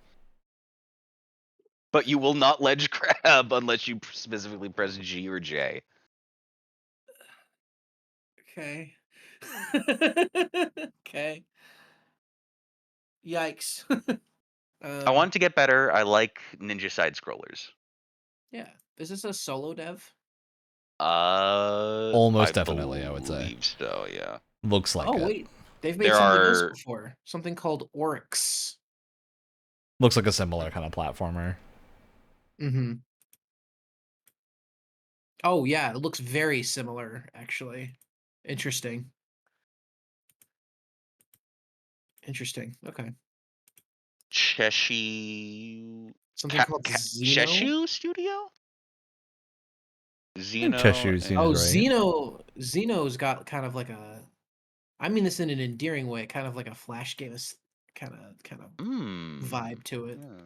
But you will not ledge grab unless you specifically press G or J. Okay. Okay. Yikes. I want to get better. I like ninja side scrollers. Yeah. Is this a solo dev? Almost definitely, I would say. Believe so, yeah. Looks like it. Wait. They've made There something else are- before. Something called Oryx. Looks like a similar kind of platformer. Mm-hmm. Oh, yeah. It looks very similar, actually. Interesting. Interesting. Okay. Cheshire... Something called Xeno? Cheshire Studio? Xeno... Cheshire seems Oh, right. Xeno's got kind of like a... I mean this in an endearing way, kind of like a Flash game kind of vibe to it. Yeah.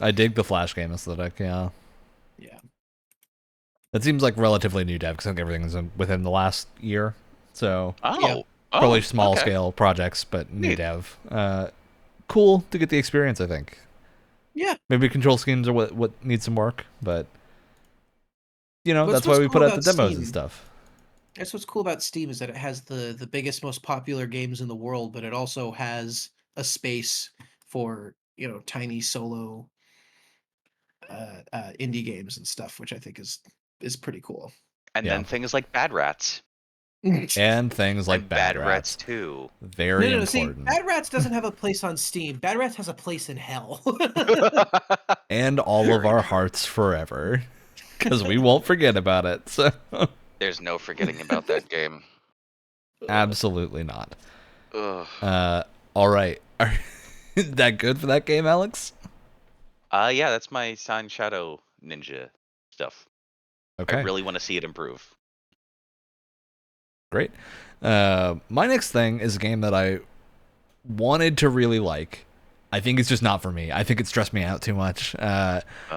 I dig the Flash game aesthetic, yeah. Yeah. It seems like relatively new dev, because I think everything's within the last year. So, probably small scale projects, but new dev. Cool to get the experience, I think. Yeah. Maybe control schemes are what needs some work, but that's what's why we cool put out the about demos Steam. and stuff. That's what's cool about Steam, is that it has the biggest, most popular games in the world, but it also has a space for, tiny solo indie games and stuff, which I think is pretty cool. And then things like Bad Rats. And things like And Bad Rats Rats 2. Very important. See, Bad Rats doesn't have a place on Steam. Bad Rats has a place in hell. And all of our hearts forever. Because we won't forget about it. So there's no forgetting about that game. Absolutely not. Ugh. All right. Is that good for that game, Alex? Yeah, that's my Sign Shadow Ninja stuff. Okay. I really want to see it improve. Great. My next thing is a game that I wanted to really like. I think it's just not for me. I think it stressed me out too much.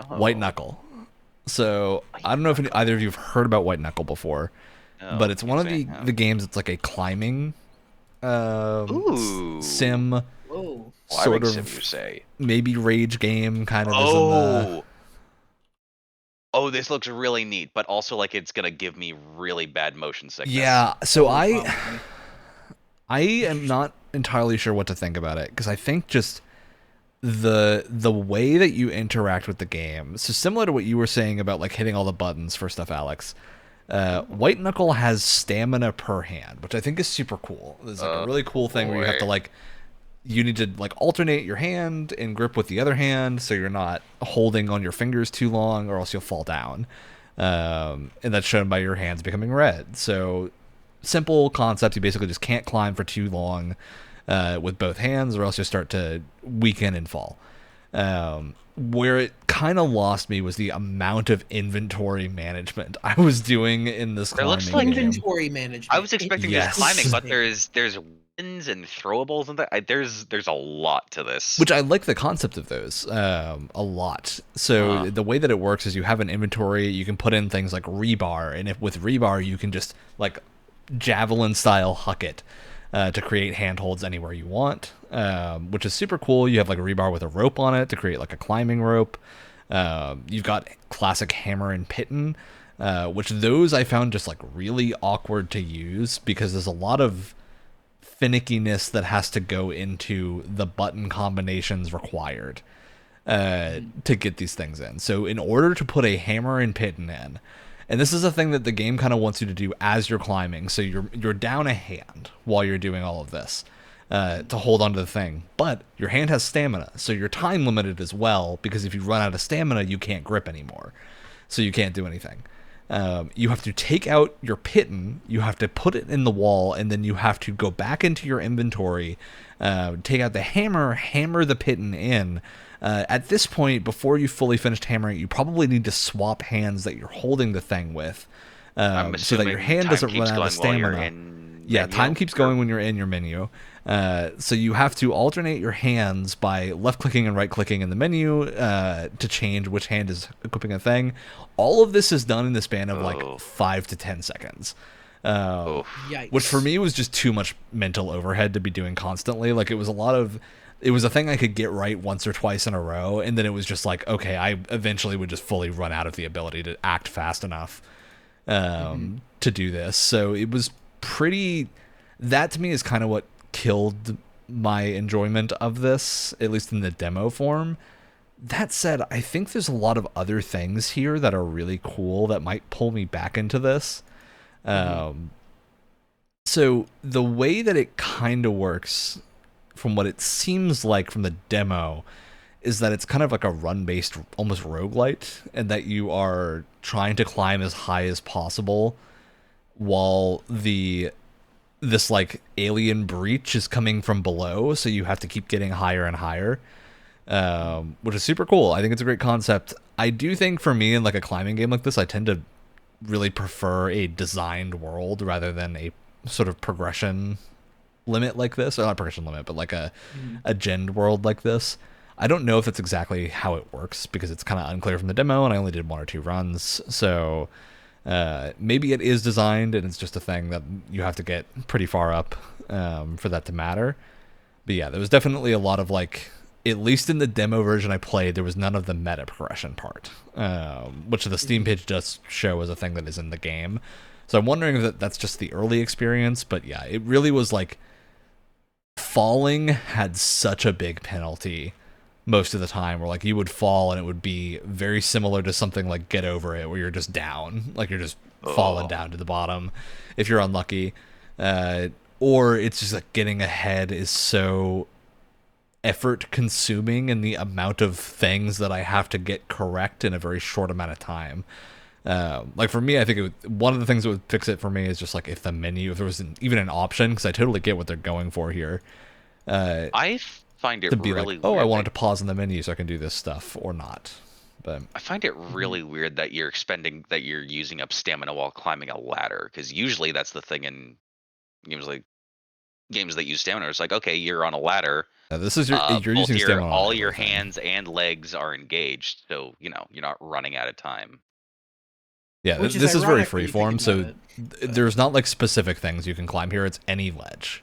White Knuckle. So I don't know if either of you have heard about White Knuckle before, but it's one of the games that's like a climbing sim. Whoa. Sort of sim, you say. Maybe rage game kind of. Oh, this looks really neat, but also like it's gonna give me really bad motion sickness. Yeah, so I am not entirely sure what to think about it, because I think just the way that you interact with the game, so similar to what you were saying about like hitting all the buttons for stuff, Alex. White Knuckle has stamina per hand, which I think is super cool. There's like a really cool thing where you have to like, you need to like alternate your hand and grip with the other hand, so you're not holding on your fingers too long, or else you'll fall down. And that's shown by your hands becoming red. So simple concept. You basically just can't climb for too long with both hands, or else you'll start to weaken and fall. Where it kind of lost me was the amount of inventory management I was doing in this climbing game. Inventory management. I was expecting just climbing, but there's weapons and throwables and that. There's a lot to this. Which I like the concept of those a lot. So the way that it works is you have an inventory. You can put in things like rebar, and with rebar you can just like javelin style huck it to create handholds anywhere you want, which is super cool. You have like a rebar with a rope on it to create like a climbing rope. You've got classic hammer and piton, which those I found just like really awkward to use because there's a lot of finickiness that has to go into the button combinations required to get these things in. So in order to put a hammer and piton in, and this is a thing that the game kind of wants you to do as you're climbing, so you're down a hand while you're doing all of this to hold onto the thing, but your hand has stamina, so you're time limited as well, because if you run out of stamina, you can't grip anymore, so you can't do anything. You have to take out your piton, you have to put it in the wall, and then you have to go back into your inventory, take out the hammer the piton in. At this point, before you fully finished hammering it, you probably need to swap hands that you're holding the thing with, so that your hand doesn't run out of stamina. Yeah, time keeps going when you're in your menu. So you have to alternate your hands by left-clicking and right-clicking in the menu to change which hand is equipping a thing. All of this is done in the span of like 5 to 10 seconds. Which for me was just too much mental overhead to be doing constantly. Like it was a thing I could get right once or twice in a row, and then it was just like, okay, I eventually would just fully run out of the ability to act fast enough to do this. So it was that to me is kind of what killed my enjoyment of this, at least in the demo form. That said, I think there's a lot of other things here that are really cool that might pull me back into this. So the way that it kind of works, from what it seems like from the demo, is that it's kind of like a run-based, almost roguelite, and that you are trying to climb as high as possible while this like alien breach is coming from below, so you have to keep getting higher and higher, which is super cool. I think it's a great concept. I do think for me in like a climbing game like this, I tend to really prefer a designed world rather than a sort of progression limit like this, or not progression limit, but like a gen world like this. I don't know if that's exactly how it works because it's kind of unclear from the demo, and I only did 1 or 2 runs, so maybe it is designed and it's just a thing that you have to get pretty far up for that to matter. But yeah, there was definitely a lot of like, at least in the demo version I played, there was none of the meta progression part, which the Steam page does show as a thing that is in the game. So I'm wondering if that's just the early experience, but yeah, it really was like falling had such a big penalty most of the time, where like you would fall and it would be very similar to something like Get Over It, where you're just down, like you're just falling down to the bottom if you're unlucky, or it's just like getting ahead is so effort consuming in the amount of things that I have to get correct in a very short amount of time. Like for me, I think one of the things that would fix it for me is just like if there was even an option, because I totally get what they're going for here. I find it to be really like, oh, weird I wanted to pause in the menu so I can do this stuff, or not. But I find it really weird that you're using up stamina while climbing a ladder, because usually that's the thing in games that use stamina. It's like, okay, you're on a ladder. This is you're using stamina. All your hands and legs are engaged, so you're not running out of time. Yeah, this is very freeform, so there's not like specific things you can climb here. It's any ledge.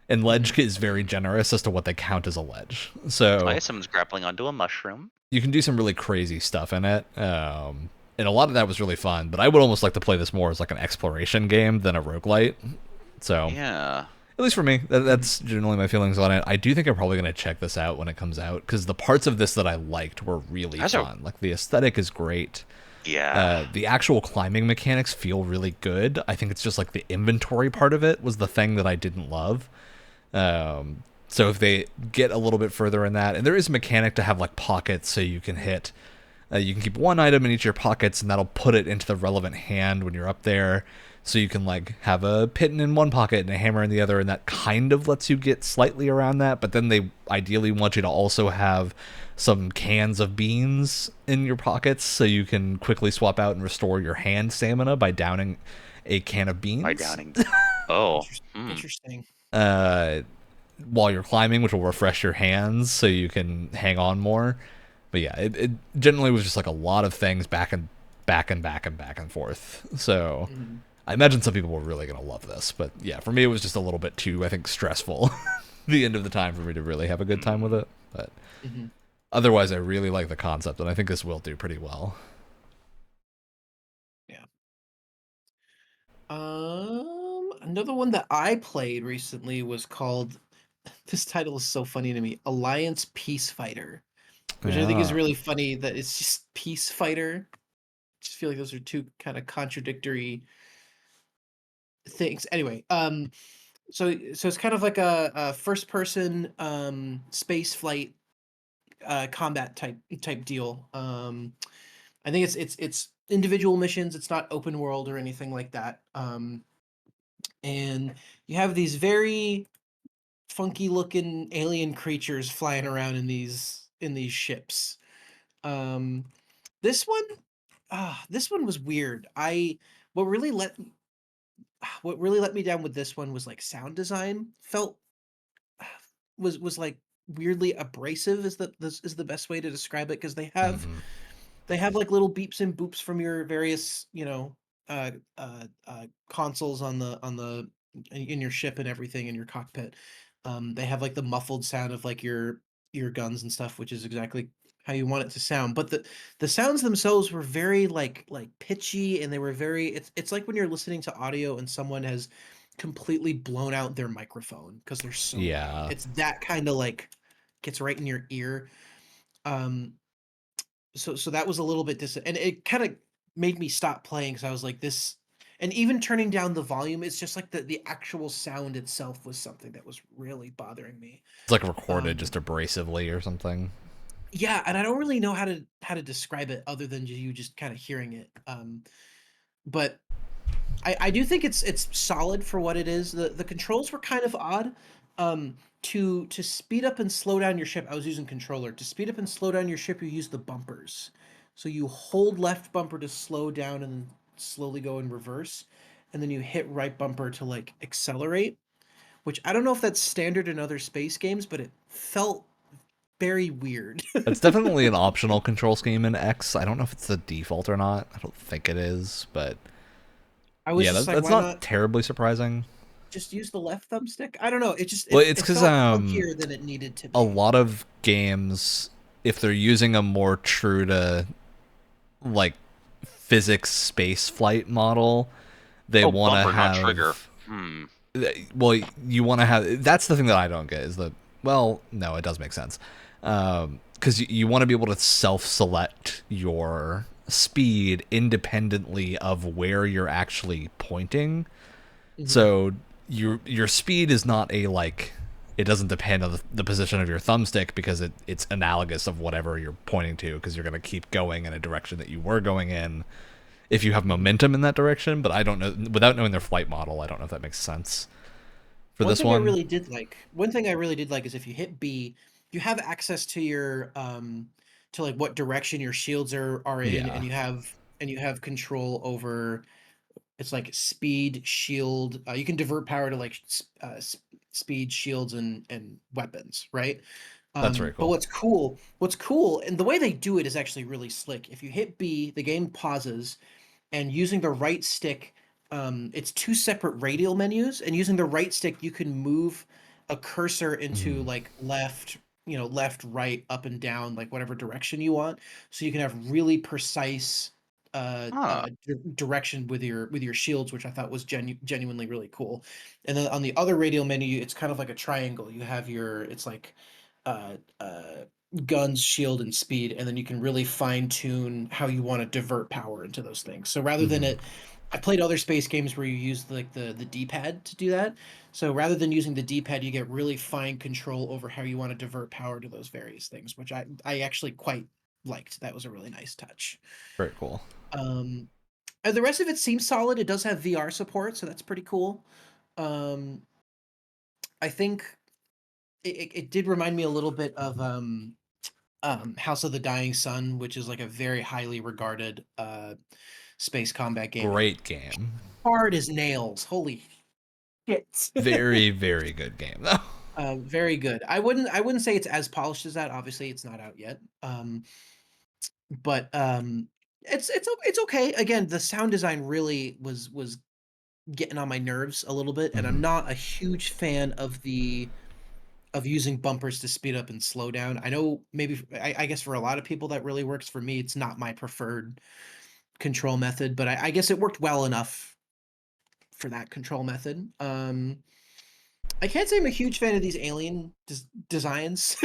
And ledge is very generous as to what they count as a ledge. So someone's grappling onto a mushroom. You can do some really crazy stuff in it. And a lot of that was really fun, but I would almost like to play this more as like an exploration game than a roguelite. So yeah, at least for me, that's generally my feelings on it. I do think I'm probably going to check this out when it comes out, because the parts of this that I liked were really fun. Like the aesthetic is great. Yeah. The actual climbing mechanics feel really good. I think it's just like the inventory part of it was the thing that I didn't love. So if they get a little bit further in that, and there is a mechanic to have like pockets, so you can you can keep one item in each of your pockets, and that'll put it into the relevant hand when you're up there. So you can like have a piton in one pocket and a hammer in the other, and that kind of lets you get slightly around that. But then they ideally want you to also have some cans of beans in your pockets, so you can quickly swap out and restore your hand stamina by downing a can of beans. Oh, interesting. While you're climbing, which will refresh your hands so you can hang on more. But yeah, it generally was just like a lot of things back and forth. So I imagine some people were really going to love this. But yeah, for me, it was just a little bit too, I think, stressful the end of the time for me to really have a good time with it. But Otherwise, I really like the concept, and I think this will do pretty well. Yeah. Another one that I played recently was called. This title is so funny to me. Alliance Peace Fighter, which I think is Yeah. really funny that it's just Peace Fighter. I just feel like those are two kind of contradictory things. Anyway, so it's kind of like a first person space flight combat type deal. I think it's individual missions. It's not open world or anything like that. And you have these very funky looking alien creatures flying around in these ships. Um, this one was weird. I what really let what really let me down with this one was like sound design. Felt was like weirdly abrasive is the best way to describe it, because Mm-hmm. they have like little beeps and boops from your various consoles on the in your ship and everything in your cockpit. They have like the muffled sound of like your guns and stuff, which is exactly how you want it to sound. But the sounds themselves were very like pitchy, and they were very it's like when you're listening to audio and someone has completely blown out their microphone because they're so loud. Yeah. It's that kind of like gets right in your ear. Um, so that was a little bit and it kind of made me stop playing because I was like this, and even turning down the volume, it's just like the actual sound itself was something that was really bothering me. It's like recorded Um, just abrasively or something. yeah, and I don't really know how to describe it other than you just kind of hearing it. But I do think it's solid for what it is. The controls were kind of odd. To speed up and slow down your ship, I was using controller. To speed up and slow down your ship, you use the bumpers. So you hold left bumper to slow down and then slowly go in reverse, and then you hit right bumper to like accelerate. Which I don't know if that's standard in other space games, but it felt very weird. It's definitely an optional control scheme in X. I don't know if it's the default or not. I don't think it is, but I was yeah, just like, that's why not not terribly surprising. just use the left thumbstick? I don't know. It just Well, it's it because felt clunkier than it needed to a be. lot of games, if they're using a more true to like physics space flight model, they Oh, want to bumper, not trigger. have. Well, you want to have. That's the thing that I don't get is that. Well, no, it does make sense, because you want to be able to self-select your speed independently of where you're actually pointing. Mhm. So your speed is not a like. It doesn't depend on the position of your thumbstick because it's analogous of whatever you're pointing to because you're going to keep going in a direction that you were going in if you have Mhm. momentum in that direction. But I don't know, without knowing their flight model, I don't know if that makes sense for this one. One thing I really did like is if you hit B, you have access to your to like what direction your shields are in, Yeah, and you have control over it's like speed, shield. You can divert power to like speed, shields, and weapons, right? that's very But cool. what's cool, and the way they do it is actually really slick. If you hit B, the game pauses, and using the right stick, it's two separate radial menus, and using the right stick you can move a cursor into Mm. like left, left, right, up and down, like whatever direction you want, so you can have really precise Huh. direction with your shields, which I thought was genuinely really cool. And then on the other radial menu, it's kind of like a triangle. You have your it's like uh, uh, guns, shield, and speed, and then you can really fine tune how you want to divert power into those things. So rather than Hmm. it, I played other space games where you use like the D pad to do that. So rather than using the D pad, you get really fine control over how you want to divert power to those various things, which I actually quite liked. That was a really nice touch. Very cool. Um, and the rest of it seems solid. It does have VR support, so that's pretty cool. Um, I think it did remind me a little bit of House of the Dying Sun, which is like a very highly regarded space combat game. Great game. Hard as nails. Holy shit. Very, very good game though. Very good. I wouldn't say it's as polished as that. Obviously, it's not out yet. But it's okay. Again, the sound design really was getting on my nerves a little bit, and I'm Hmm. not a huge fan of of using bumpers to speed up and slow down. I know maybe I guess for a lot of people that really works. For me, it's not my preferred control method, but I guess it worked well enough for that control method. I can't say I'm a huge fan of these alien designs.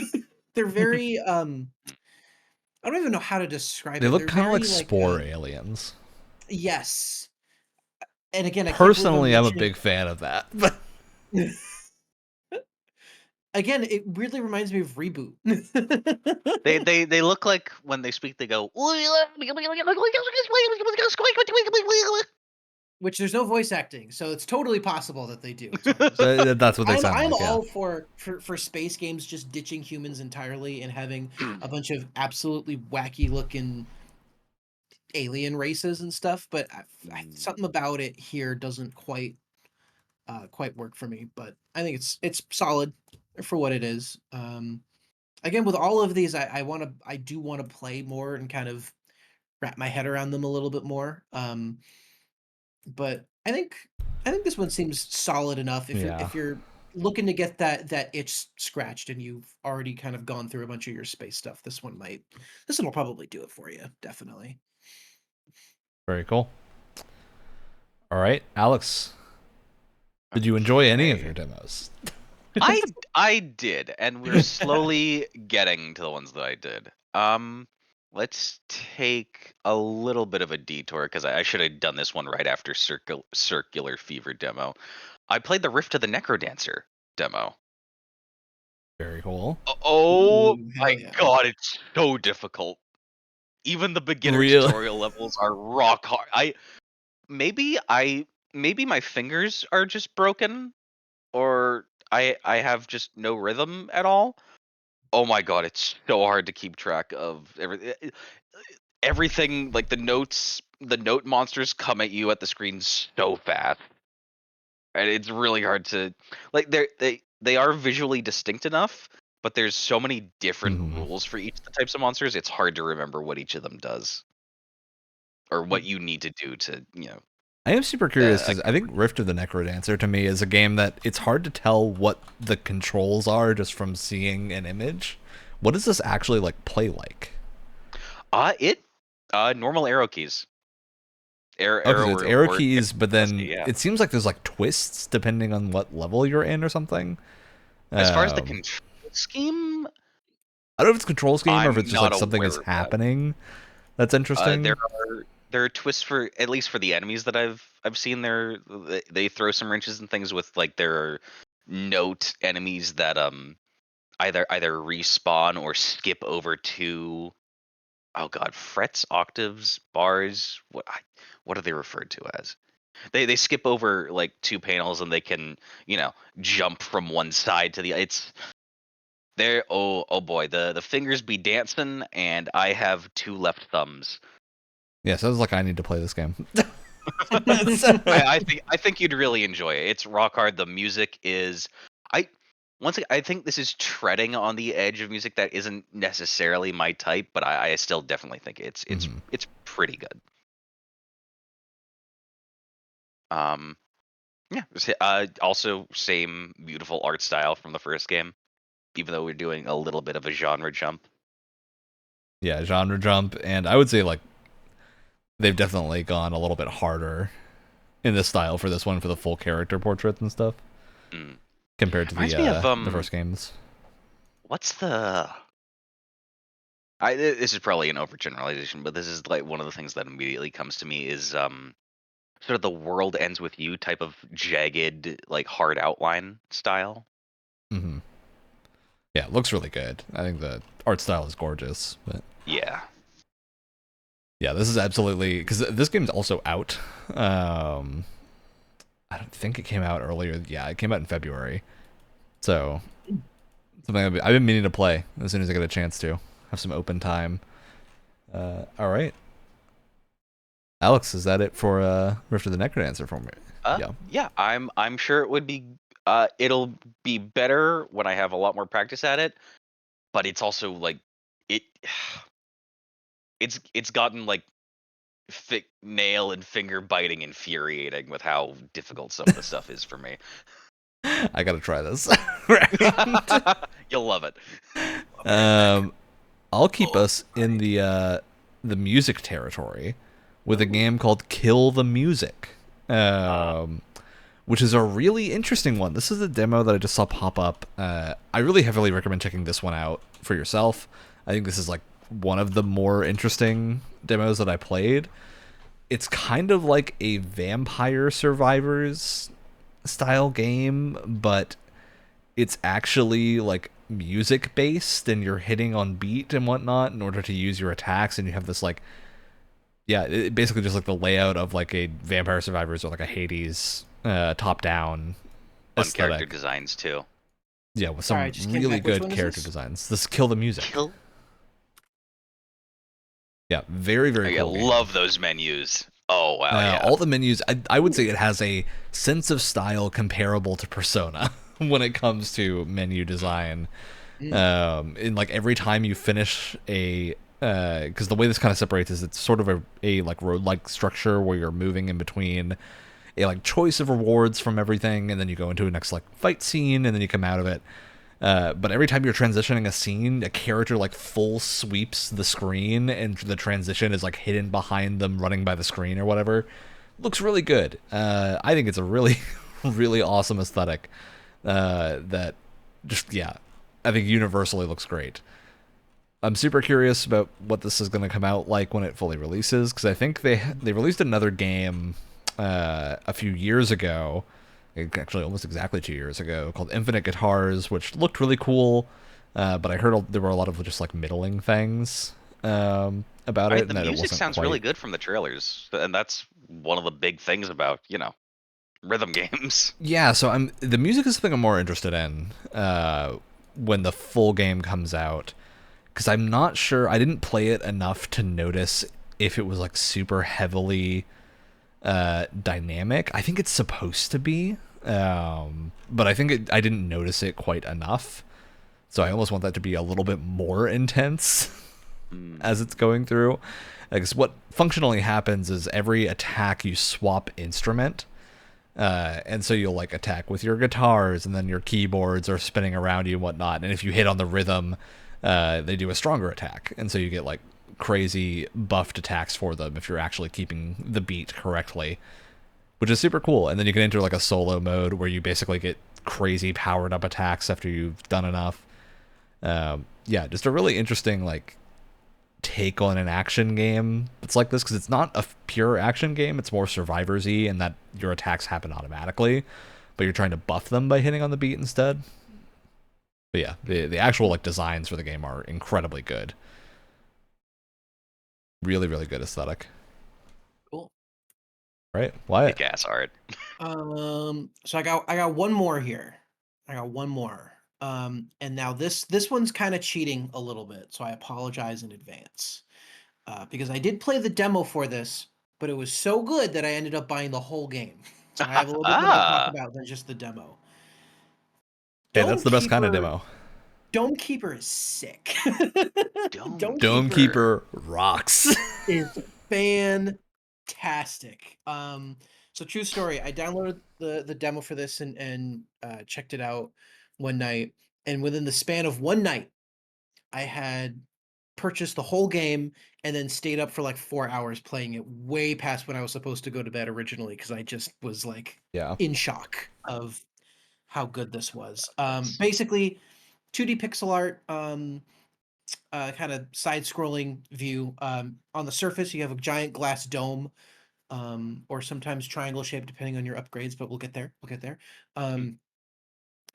They're very I don't even know how to describe They it. look They're kind of like very spore aliens. yes. And again, I can't believe I'm Personally, I'm a mentioning big fan of that. But again, it weirdly reminds me of Reboot. They look like when they speak, they go. Which there's no voice acting, so it's totally possible that they do. It's one of those things. that's what they sound I'm like. Yeah. all for space games just ditching humans entirely and having a bunch of absolutely wacky looking alien races and stuff, but something about it here doesn't quite work for me. But I think it's solid for what it is. Again, with all of these, I do want to play more and kind of wrap my head around them a little bit more. But I think this one seems solid enough if Yeah. you're looking to get that itch scratched and you've already kind of gone through a bunch of your space stuff. This one will probably do it for you, definitely. Very cool. All right, Alex. Did you enjoy any of your demos? I did, and we're slowly getting to the ones that I did. Let's take a little bit of a detour because I should have done this one right after Circular Fever demo. I played the Rift of the Necrodancer demo. Very cool. Oh Ooh, my hell yeah. god, it's so difficult. Even the beginner Really? tutorial levels are rock hard. Maybe my fingers are just broken, or I have just no rhythm at all. Oh my god, it's so hard to keep track of everything. Like the note monsters come at you at the screen so fast, and it's really hard to like. They are visually distinct enough, but there's so many different rules for each of the types of monsters. It's hard to remember what each of them does, or what you need to do to I am super curious because I think Rift of the Necrodancer to me is a game that it's hard to tell what the controls are just from seeing an image. What does this actually like play like? Normal arrow keys. Okay, so it's arrow keys, but then yeah. it seems like there's like twists depending on what level you're in or something. As far as the control scheme, I don't know if it's control scheme or if I'm it's just like not something aware is of that. happening that's interesting. There are twists for at least for the enemies that I've seen there. They throw some wrenches and things with like their note enemies that either respawn or skip over to, oh god, frets, octaves, bars. What are they referred to as? They skip over like two panels and they can jump from one side to the. It's there. Oh boy, the fingers be dancing, and I have two left thumbs. Yeah, sounds like I need to play this game. I think you'd really enjoy it. It's rock hard. The music is once again, I think this is treading on the edge of music that isn't necessarily my type, but I still definitely think it's pretty good. Yeah. Also, same beautiful art style from the first game, even though we're doing a little bit of a genre jump. Yeah, genre jump, and I would say like they've definitely gone a little bit harder in the style for this one for the full character portraits and stuff compared to the first games. What's the? This is probably an overgeneralization, but this is like one of the things that immediately comes to me is sort of the world ends with you type of jagged, like hard outline style. Mm-hmm. Yeah, it looks really good. I think the art style is gorgeous. But yeah, this is absolutely because this game's also out. I don't think it came out earlier. Yeah, it came out in February. So something I've been meaning to play as soon as I get a chance to have some open time. All right. Alex, is that it for Rift of the Necrodancer for me? Yeah. I'm sure it would be. It'll be better when I have a lot more practice at it, but it's also like it. It's gotten like nail and finger biting infuriating with how difficult some of the stuff is for me. I gotta try this. You'll love it. I'll keep us in the music territory with a game called Kill the Music, which is a really interesting one. This is a demo that I just saw pop up. I really heavily recommend checking this one out for yourself. I think this is like one of the more interesting demos that I played. It's kind of like a Vampire Survivors style game, but it's actually like music based, and you're hitting on beat and whatnot in order to use your attacks, and you have this like, yeah, it basically just like the layout of like a Vampire Survivors or like a Hades top down Fun character aesthetic. designs too. Yeah, with Sorry, some I just came really back. Which good one is character this? designs. This Kill the Music. Kill. Yeah, very, Oh, very yeah, cool game. love those menus. Oh wow, yeah. All the menus, I would say it has a sense of style comparable to Persona when it comes to menu design. In like every time you finish a, because the way this kind of separates is it's sort of a like road-like structure where you're moving in between a like choice of rewards from everything, and then you go into a next like fight scene, and then you come out of it. But every time you're transitioning a scene, a character like full sweeps the screen, and the transition is like hidden behind them running by the screen or whatever. Looks really good. I think it's a really, really awesome aesthetic. That just, yeah, I think universally looks great. I'm super curious about what this is going to come out like when it fully releases, because I think they released another game a few years ago, actually almost exactly 2 years ago, called Infinite Guitars, which looked really cool, but I heard there were a lot of just like middling things about I it, mean, and the that it music wasn't sounds quite. really good from the trailers, and that's one of the big things about, rhythm games. Yeah, so the music is something I'm more interested in when the full game comes out, because I'm not sure. I didn't play it enough to notice if it was like super heavily dynamic. I think it's supposed to be, but I think I didn't notice it quite enough. So I almost want that to be a little bit more intense as it's going through. Because what functionally happens is every attack you swap instrument. And so you'll like attack with your guitars, and then your keyboards are spinning around you and whatnot. And if you hit on the rhythm, they do a stronger attack. And so you get like crazy buffed attacks for them if you're actually keeping the beat correctly, which is super cool. And then you can enter like a solo mode where you basically get crazy powered up attacks after you've done enough. Yeah, just a really interesting like take on an action game. It's like this because it's not a pure action game. It's more Survivors-y in that your attacks happen automatically, but you're trying to buff them by hitting on the beat instead. But yeah, the actual like designs for the game are incredibly good. Really, really good aesthetic. Cool. Right? Wyatt? Kick ass art. So I got one more here. I got one more. And now this one's kind of cheating a little bit, so I apologize in advance. Because I did play the demo for this, but it was so good that I ended up buying the whole game. So I have a little bit more to talk Ah, about than just the demo. Hey, that's the best kind of demo. Dome Keeper is sick. Dome Dome Keeper. Keeper rocks. Is fantastic. So true story. I downloaded the demo for this and checked it out one night, and within the span of one night, I had purchased the whole game and then stayed up for like 4 hours playing it, way past when I was supposed to go to bed originally, because I just was like Yeah. in shock of how good this was. That's- Basically, 2D pixel art. Kind of side-scrolling view. On the surface, you have a giant glass dome, or sometimes triangle shape, depending on your upgrades. But we'll get there. We'll get there.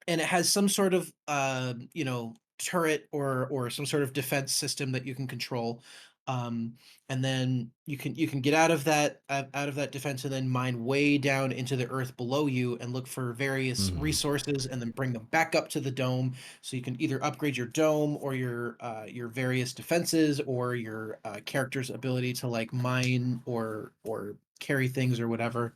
And it has some sort of turret or some sort of defense system that you can control. And then you can get out of that defense and then mine way down into the earth below you and look for various resources and then bring them back up to the dome, so you can either upgrade your dome or your various defenses or your character's ability to like mine or carry things or whatever.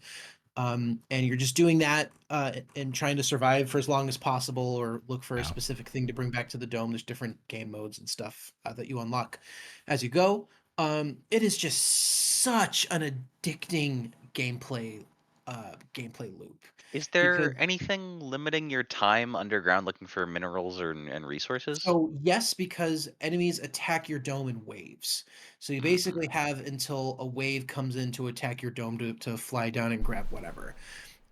And you're just doing that and trying to survive for as long as possible or look for a Yeah. specific thing to bring back to the dome. There's different game modes and stuff that you unlock as you go. It is just such an addicting gameplay gameplay loop. Is Because there anything limiting your time underground looking for minerals and resources? so yes, because enemies attack your dome in waves. So you basically have until a wave comes in to attack your dome to fly down and grab whatever.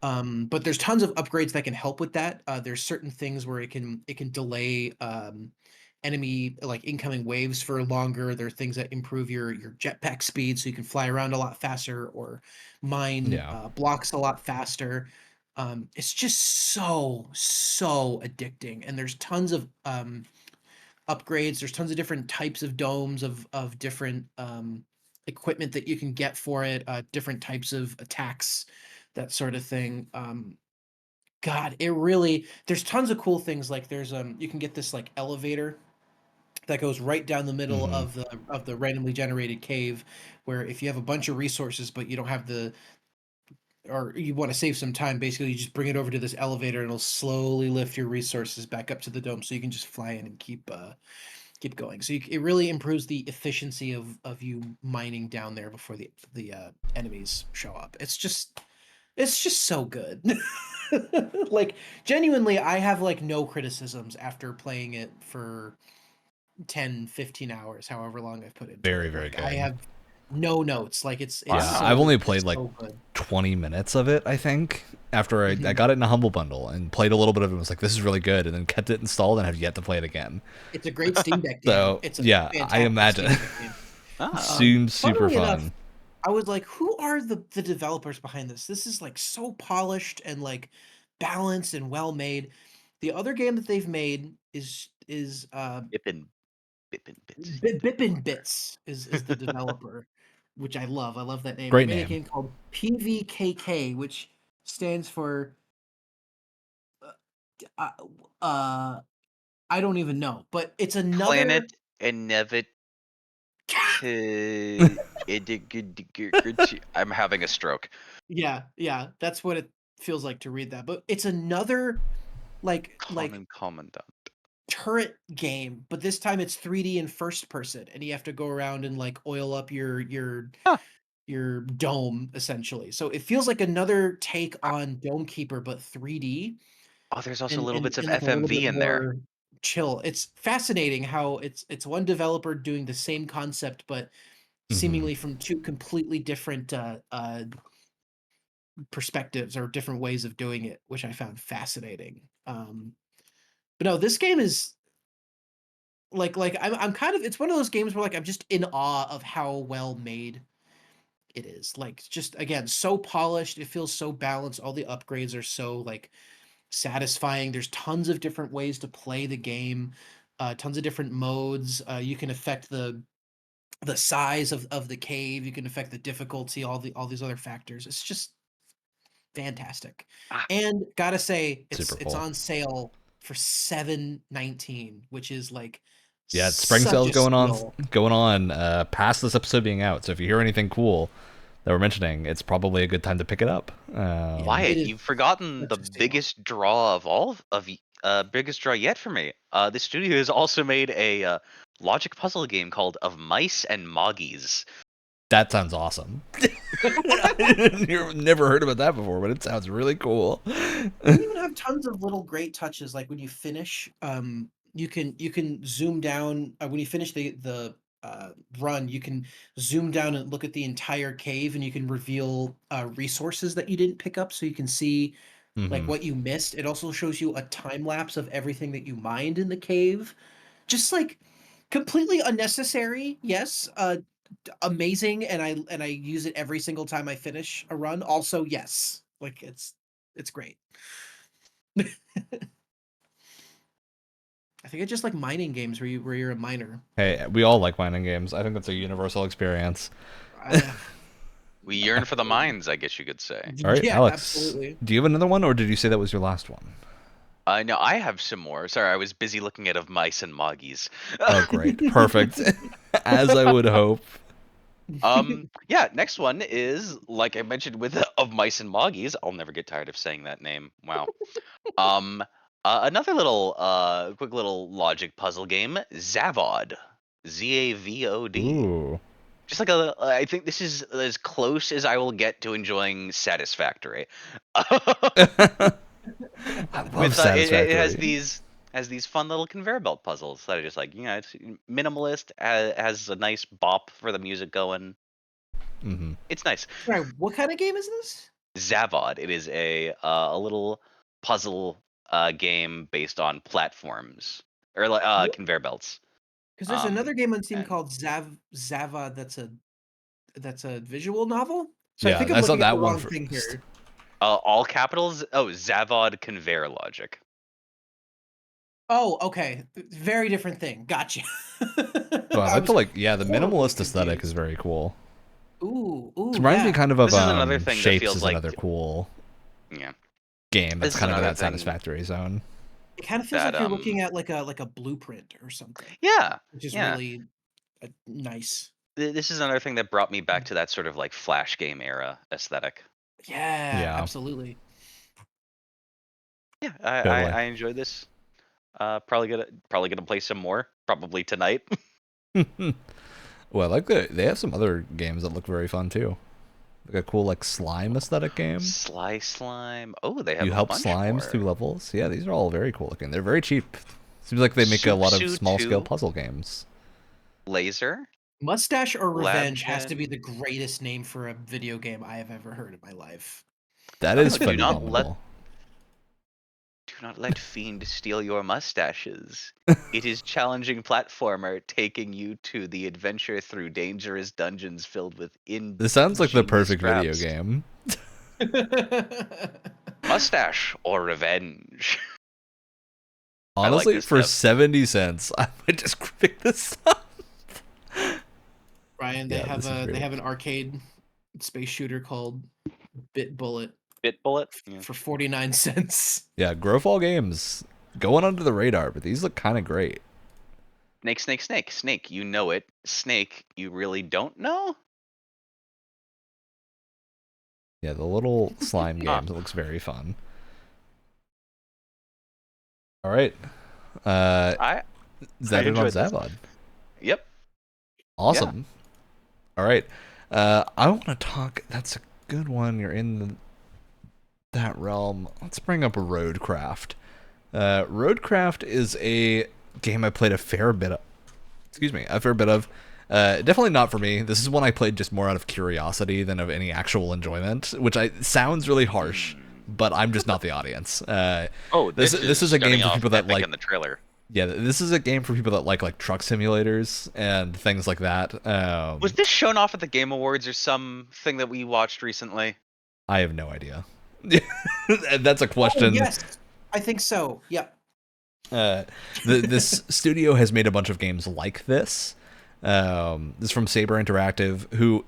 But there's tons of upgrades that can help with that. There's certain things where it can delay enemy like incoming waves for longer. There are things that improve your jetpack speed so you can fly around a lot faster or mine Yeah. blocks a lot faster. It's just so addicting, and there's tons of upgrades. There's tons of different types of domes of different equipment that you can get for it, different types of attacks, that sort of thing. God, it really there's tons of cool things. Like there's you can get this like elevator that goes right down the middle Hmm. of the randomly generated cave, where if you have a bunch of resources but you don't have the or you want to save some time, basically you just bring it over to this elevator and it'll slowly lift your resources back up to the dome so you can just fly in and keep going. So it really improves the efficiency of you mining down there before the enemies show up. It's just so good. Like genuinely, I have like no criticisms after playing it for 10, 15 hours, however long I've put into Very, it. very Like I good. have no notes. Like Yeah, I've Wow. only played it's like so good. 20 minutes of it, I think, after I Mhm. got it in a Humble Bundle and played a little bit of it and was like, this is really good, and then kept it installed and have yet to play it again. It's a great Steam Deck game. So, It's a yeah, I fantastic imagine. Steam Deck game. Ah, Seems super Funnily enough, fun. I was like, who are the developers behind this? This is like so polished and like balanced and well made. The other game that they've made is Bippin Bippin Bitsy. Bippin Bits is the developer, which I love. I love that name. They Great made a name. game called PVKK, which stands for uh, uh I don't even know, but it's Planet another Inevit I'm having a stroke. yeah, that's what it feels like to read that. But it's another like Common Commandant. turret game, but this time it's 3D in first person, and you have to go around and like oil up Huh. your dome essentially. So it feels like another take on Dome Keeper, but 3D Oh, there's also little bits of and like a little FMV bit in there. more chill. It's fascinating how it's one developer doing the same concept, but Hmm. seemingly from two completely different perspectives or different ways of doing it, which I found fascinating. But no, this game is like I'm kind of it's one of those games where like I'm just in awe of how well made it is. Like just again, so polished, it feels so balanced. All the upgrades are so like satisfying. There's tons of different ways to play the game, tons of different modes. You can affect the size of the cave, you can affect the difficulty, all these other factors. It's just fantastic. Ah, And gotta say, Super it's cool. on sale for 7.19, which is like Yeah, spring such sales a going steal. on past this episode being out. So if you hear anything cool that we're mentioning, it's probably a good time to pick it up. Yeah, it Wyatt, is you've forgotten such the a steal. biggest draw of biggest draw yet for me. The studio has also made a logic puzzle game called Of Mice and Moggies. That sounds awesome. You've never heard about that before, but it sounds really cool. They even have tons of little great touches. Like when you finish, you can zoom down when you finish the run. You can zoom down and look at the entire cave, and you can reveal resources that you didn't pick up, so you can see like Hmm. what you missed. It also shows you a time lapse of everything that you mined in the cave. Just like completely unnecessary, yes. Amazing, and I use it every single time I finish a run. Also, yes, like it's great. I think I just like mining games where you're a miner. Hey, we all like mining games. I think that's a universal experience. I, We yearn for the mines, I guess you could say. All right, yeah, Alex, absolutely. do you have another one, or did you say that was your last one? No, I have some more. Sorry, I was busy looking at Of Mice and Moggies. Oh, great. Perfect. As I would hope. Yeah, next one is like I mentioned with Of Mice and Moggies. I'll never get tired of saying that name. Wow. Um, another little, quick little logic puzzle game, Zavod, Zavod. Ooh. Just like I think this is as close as I will get to enjoying Satisfactory. I love With it Satisfactory. has these fun little conveyor belt puzzles that are just like, it's minimalist, has a nice bop for the music going. Hmm. It's nice. Sorry, what kind of game is this? Zavod. It is a little puzzle game based on platforms or conveyor belts. Because there's another game on Steam And called Zava that's a visual novel. So I Yeah, think I'm I saw looking at the that one wrong thing first. here. all capitals. Oh, Zavod Conveyor Logic. Oh, okay. Very different thing. Gotcha. Well, I I like was the horribly minimalist aesthetic is confused. very cool. It Ooh, reminds me yeah. kind of This is another thing that Shapes feels is like another cool yeah. game that's This is kind of in another that thing Satisfactory zone. It kind of feels that like you're looking at like a blueprint or something, yeah, which is yeah. really nice. This is another thing that brought me back to that sort of like flash game era aesthetic. Yeah, Yeah, absolutely. Yeah, totally. I enjoyed this. Probably gonna play some more. Probably tonight. Well, I like they have some other games that look very fun too. Like a cool like slime aesthetic game. Sly Slime. Oh, they have You a help bunch slimes through more. levels. Yeah, these are all very cool looking. They're very cheap. Seems like they make a Soup lot of Sue small scale 2, puzzle games. Laser, Mustache or Revenge has to be the Labgen. greatest name for a video game I have ever heard in my life. That is Do not phenomenal. Fiend steal your mustaches. It is challenging platformer taking you to the adventure through dangerous dungeons filled with This sounds like the ingenious perfect video traps. game. Mustache or revenge. I like Honestly, this for stuff. 70 cents, I might just pick this up. Brian, Yeah, this is they great. have an arcade space shooter called Bit Bullet Bit bullet. Yeah. for 49 cents. Yeah, Growfall Games going under the radar, but these look kind of great. Snake. You know it. Snake. You really don't know. Yeah, the little slime Ah. games. It looks very fun. All right. Is that it on enjoyed this. Zavod? Yep. Awesome. All right. I want to talk. That's a good one. You're in that realm. Let's bring up Roadcraft. Roadcraft is a game I played a fair bit of. Excuse me, a fair bit of. Definitely not for me. This is one I played just more out of curiosity than of any actual enjoyment, which sounds really harsh, but I'm just not the audience. This is a game for people that like in the trailer. Yeah, this is a game for people that like truck simulators and things like that. Was this shown off at the Game Awards or something that we watched recently? I have no idea. That's a Oh, question. yes. I think so. Yep. This studio has made a bunch of games like this. This is from Saber Interactive, who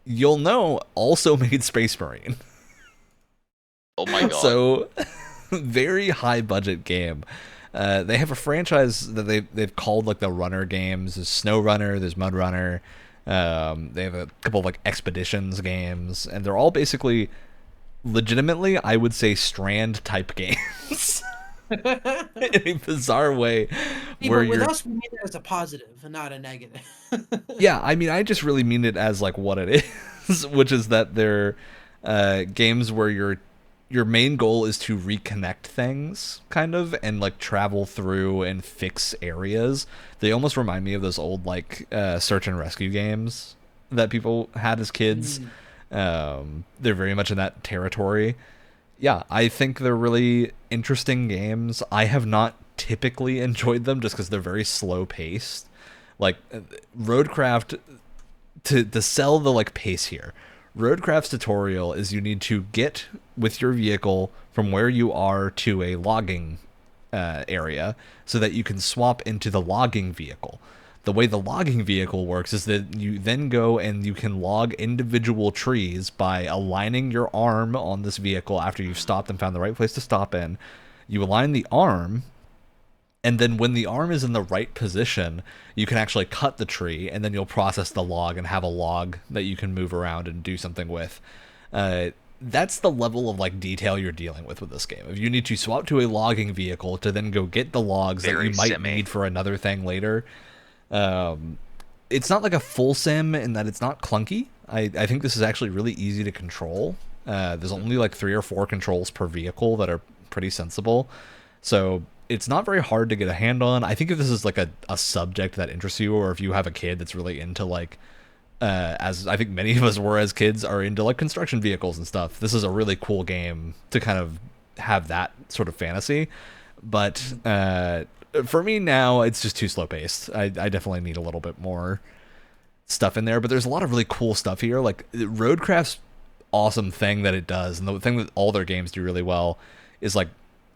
you'll know also made Space Marine. Oh my god. So, very high budget game. They have a franchise that they've called like the Runner games. There's Snow Runner, there's Mud Runner. They have a couple of like Expeditions games, and they're all basically, legitimately, I would say Strand type games. In a bizarre way, where With you're us, we mean that as a positive and not a negative. yeah, I mean, I just really mean it as like what it is, which is that they're games where your main goal is to reconnect things, kind of, and like travel through and fix areas. They almost remind me of those old like search and rescue games that people had as kids. They're very much in that territory. Yeah, I think they're really interesting games. I have not typically enjoyed them just because they're very slow paced. Like Roadcraft, to sell the like pace here. Roadcraft's tutorial is you need to get with your vehicle from where you are to a logging area so that you can swap into the logging vehicle. The way the logging vehicle works is that you then go and you can log individual trees by aligning your arm on this vehicle after you've stopped and found the right place to stop in. You align the arm, and then when the arm is in the right position, you can actually cut the tree, and then you'll process the log and have a log that you can move around and do something with. That's the level of like detail you're dealing with this game. If you need to swap to a logging vehicle to then go get the logs that you might need for another thing later, it's not like a full sim in that it's not clunky. I think this is actually really easy to control. There's only like 3 or 4 controls per vehicle that are pretty sensible. So it's not very hard to get a hand on. I think if this is like a subject that interests you, or if you have a kid that's really into like, as I think many of us were as kids, are into like construction vehicles and stuff, this is a really cool game to kind of have that sort of fantasy. But for me now, it's just too slow paced. I definitely need a little bit more stuff in there, but there's a lot of really cool stuff here. Like Roadcraft's awesome thing that it does, and the thing that all their games do really well is like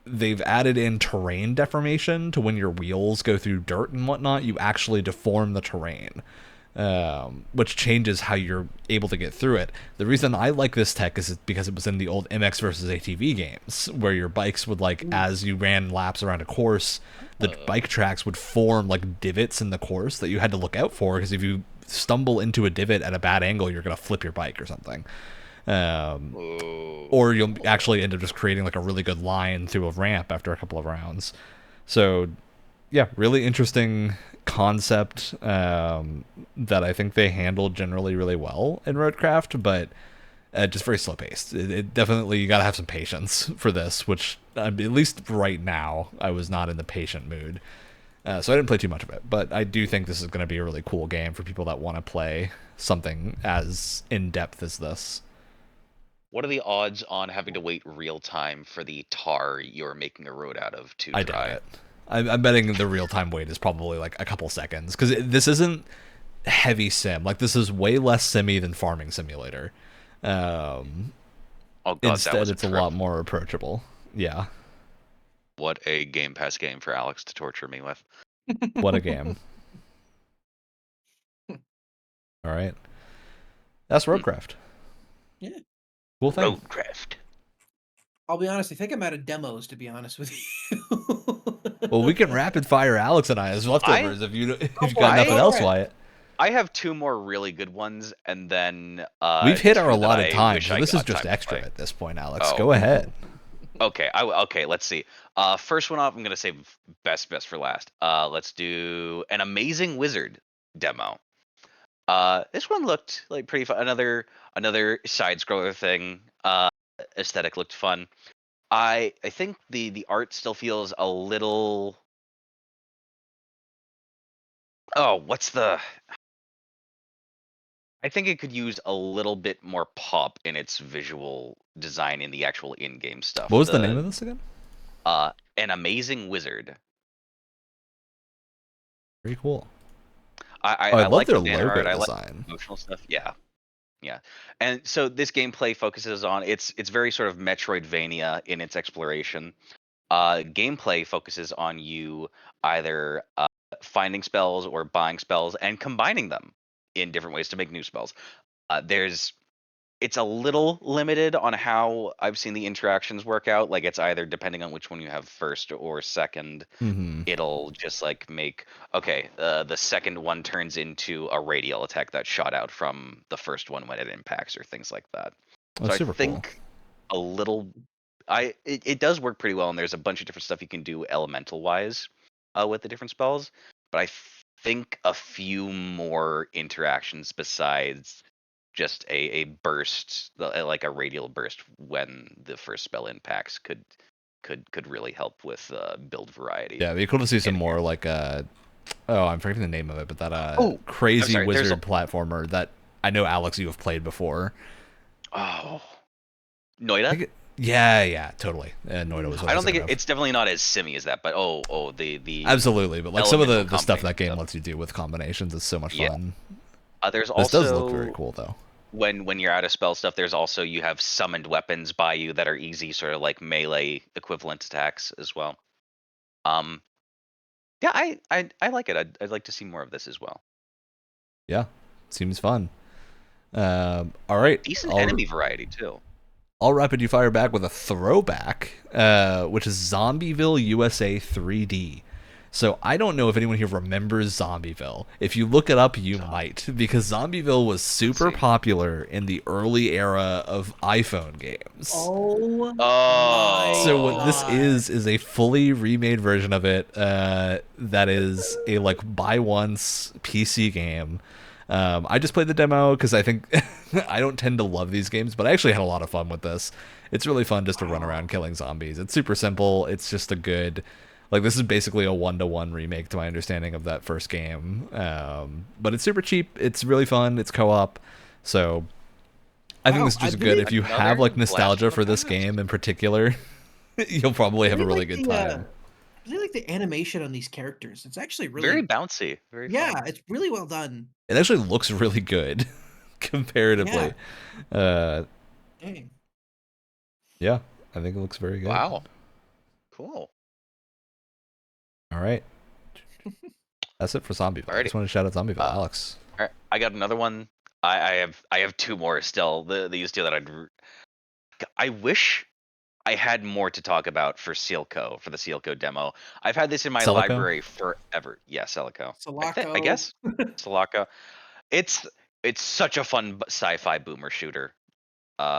they've added in terrain deformation to when your wheels go through dirt and whatnot, you actually deform the terrain, which changes how you're able to get through it. The reason I like this tech is because it was in the old MX versus ATV games, where your bikes would like, as you ran laps around a course, the bike tracks would form like divots in the course that you had to look out for, because if you stumble into a divot at a bad angle, you're going to flip your bike or something. Or you'll actually end up just creating like a really good line through a ramp after a couple of rounds. So yeah, really interesting concept that I think they handled generally really well in Roadcraft, but just very slow paced. It definitely, you gotta have some patience for this, which at least right now I was not in the patient mood. So I didn't play too much of it, but I do think this is going to be a really cool game for people that want to play something as in-depth as this. What are the odds on having to wait real time for the tar you're making a road out of to dry? I doubt it. I'm betting the real-time wait is probably like a couple seconds, because this isn't heavy sim. Like, this is way less simmy than Farming Simulator. Oh God, instead, it's a lot more approachable. Yeah. What a Game Pass game for Alex to torture me with. What a game. All right. That's Roadcraft. Yeah. Cool thing. Roadcraft. I'll be honest, I think I'm out of demos, to be honest with you. Well, we can rapid fire Alex and I as leftovers if you've got nothing else, Wyatt. I have 2 more really good ones, and then we've hit our allotted time, so this is just extra at this point, Alex. Oh. Go ahead. Okay, okay, let's see. First one off, I'm gonna save best for last. Let's do an Amazing Wizard demo. This one looked like pretty fun. Another side scroller thing. Aesthetic looked fun. I think the art still feels a little. Oh, I think it could use a little bit more pop in its visual design in the actual in-game stuff. What was the name of this again? An Amazing Wizard. Very cool. I love like their the logo art. I design. like emotional stuff. Yeah. And so this gameplay focuses on it's very sort of Metroidvania in its exploration. Gameplay focuses on you either finding spells or buying spells and combining them in different ways to make new spells. It's a little limited on how I've seen the interactions work out. Like, it's either depending on which one you have first or second, it'll just like make, okay, the second one turns into a radial attack that shot out from the first one when it impacts or things like that. That's so I think cool. It does work pretty well, and there's a bunch of different stuff you can do elemental wise with the different spells, but I think a few more interactions besides just a burst, like a radial burst when the first spell impacts, could really help with build variety. Yeah, it'd be cool to see some more like I'm forgetting the name of it, but that crazy wizard platformer that I know, Alex, you have played before. Oh, Noida? Yeah, totally. Noida was. I don't think it's definitely not as simmy as that, but the absolutely. But like some of the stuff that game lets you do with combinations is so much fun. There's also, this does look very cool though. When you're out of spell stuff, there's also, you have summoned weapons by you that are easy, sort of like melee equivalent attacks as well. Yeah, I like it. I'd like to see more of this as well. Yeah, seems fun. All right, decent enemy variety too. I'll rapid you fire back with a throwback, which is Zombieville USA 3D. So I don't know if anyone here remembers Zombieville. If you look it up, you might, because Zombieville was super popular in the early era of iPhone games. Oh, So what this God. is a fully remade version of it that is a like buy once PC game. I just played the demo because I think I don't tend to love these games, but I actually had a lot of fun with this. It's really fun just to run around killing zombies. It's super simple. It's just a good, like, this is basically a 1-to-1 remake to my understanding of that first game. But it's super cheap. It's really fun. It's co-op. So I think Wow, this is just I good. really- If you Another have like blast nostalgia from for the this past. game in particular, you'll probably have a really good time. I really like the animation on these characters. It's actually really Very bouncy. Very yeah, fun. it's really well done. It actually looks really good comparatively. Dang. Yeah, I think it looks very good. Wow. Cool. All right. That's it for Zombieville. I Alrighty. just want to shout out Zombieville. Alex. All right, I got another one. I have two more still. These two that I wish I had more to talk about for the Sealco demo. I've had this in my Celico? library forever. Yeah, Celico. I Sulaco. guess Sulaco. It's such a fun sci-fi boomer shooter.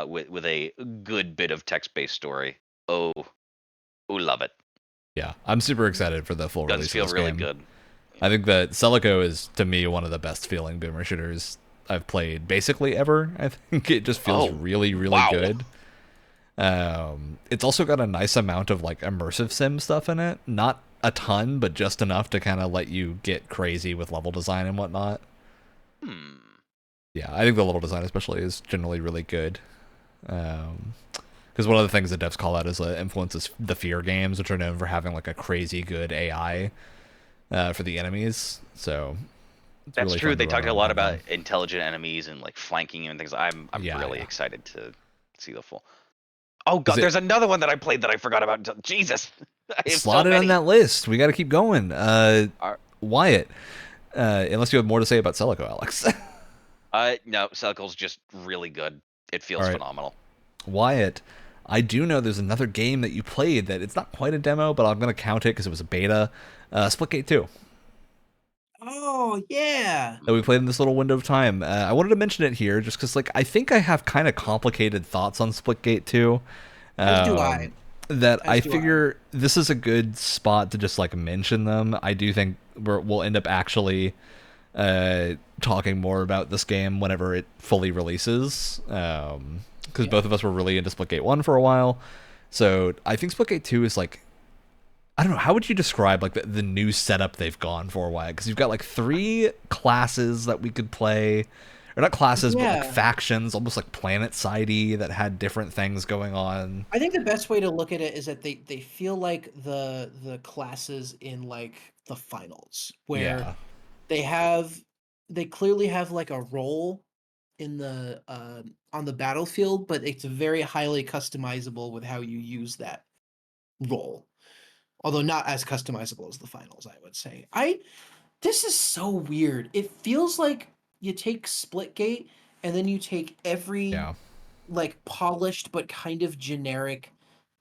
With a good bit of text-based story. Oh, love it. Yeah, I'm super excited for the full Guns release feel of this really game. good. I think that Celico is, to me, one of the best feeling boomer shooters I've played basically ever. I think it just feels really, really wow. good. It's also got a nice amount of like immersive sim stuff in it. Not a ton, but just enough to kind of let you get crazy with level design and whatnot. Yeah, I think the level design especially is generally really good. Because one of the things that devs call out is influences the Fear games, which are known for having like a crazy good AI for the enemies. So That's really true. fun They to run talked a around lot with them. about intelligent enemies and like flanking and things. I'm really excited to see the full. Oh god, there's another one that I played that I forgot about. Jesus, I have Slot so it many. on that list. We got to keep going. Wyatt, unless you have more to say about Celico, Alex. No, Celico's just really good. It feels phenomenal. Wyatt, I do know there's another game that you played that it's not quite a demo, but I'm going to count it because it was a beta. Splitgate 2. Oh yeah. That we played in this little window of time. I wanted to mention it here just because, like, I think I have kind of complicated thoughts on Splitgate 2. As do I. That I figure this is a good spot to just like mention them. I do think we'll end up actually talking more about this game whenever it fully releases. Because both of us were really into Splitgate 1 for a while. So I think Splitgate 2 is like, I don't know, how would you describe like the new setup they've gone for a while? Because you've got like 3 classes that we could play. Or not classes, but like factions, almost like planet-sidey that had different things going on. I think the best way to look at it is that they feel like the classes in like the finals, where they clearly have like a role in the on the battlefield, but it's very highly customizable with how you use that role. Although not as customizable as the finals, I would say. This is so weird. It feels like you take Splitgate and then you take every like polished but kind of generic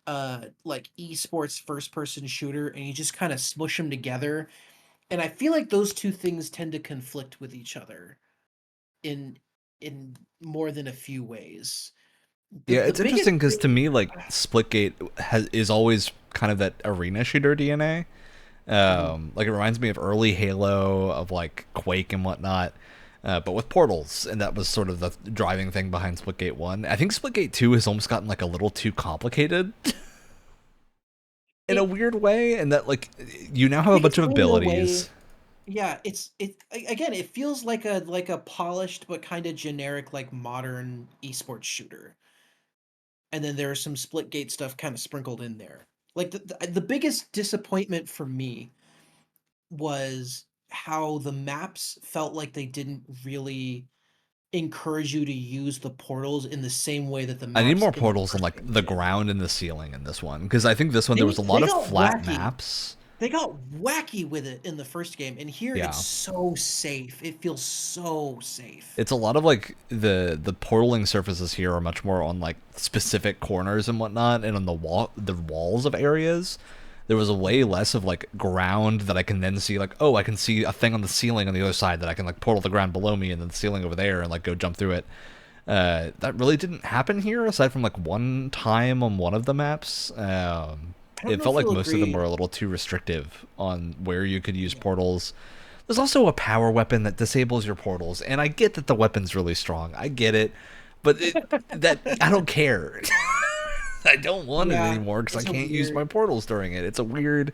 like esports first person shooter and you just kind of smush them together. And I feel like those two things tend to conflict with each other in more than a few ways. Yeah, it's interesting because to me, like, Splitgate is always kind of that arena shooter DNA. Like, it reminds me of early Halo, of, like, Quake and whatnot, but with portals, and that was sort of the driving thing behind Splitgate 1. I think Splitgate 2 has almost gotten, like, a little too complicated in a weird way, and that, like, you now have a bunch of abilities. Yeah, again, it feels like a polished but kind of generic, like, modern esports shooter. And then there's some Splitgate stuff kind of sprinkled in there. Like the biggest disappointment for me was how the maps felt like they didn't really encourage you to use the portals in the same way that the maps I need more portals on like the ground and the ceiling in this one, because I think this one there was a lot of flat maps. They got wacky with it in the first game, and here it's so safe. It feels so safe. It's a lot of like the portaling surfaces here are much more on like specific corners and whatnot, and on the walls of areas. there was a way less of like ground that I can then see, like, oh, I can see a thing on the ceiling on the other side that I can like portal the ground below me and then the ceiling over there and like go jump through it. That really didn't happen here, aside from like one time on one of the maps. I don't It know felt if like you'll most of them agree. were a little too restrictive on where you could use Yeah. portals. There's also a power weapon that disables your portals, and I get that the weapon's really strong. I get it, but that I don't care. I don't want it Yeah, anymore because I it's a can't use my weird. portals during it. It's a weird,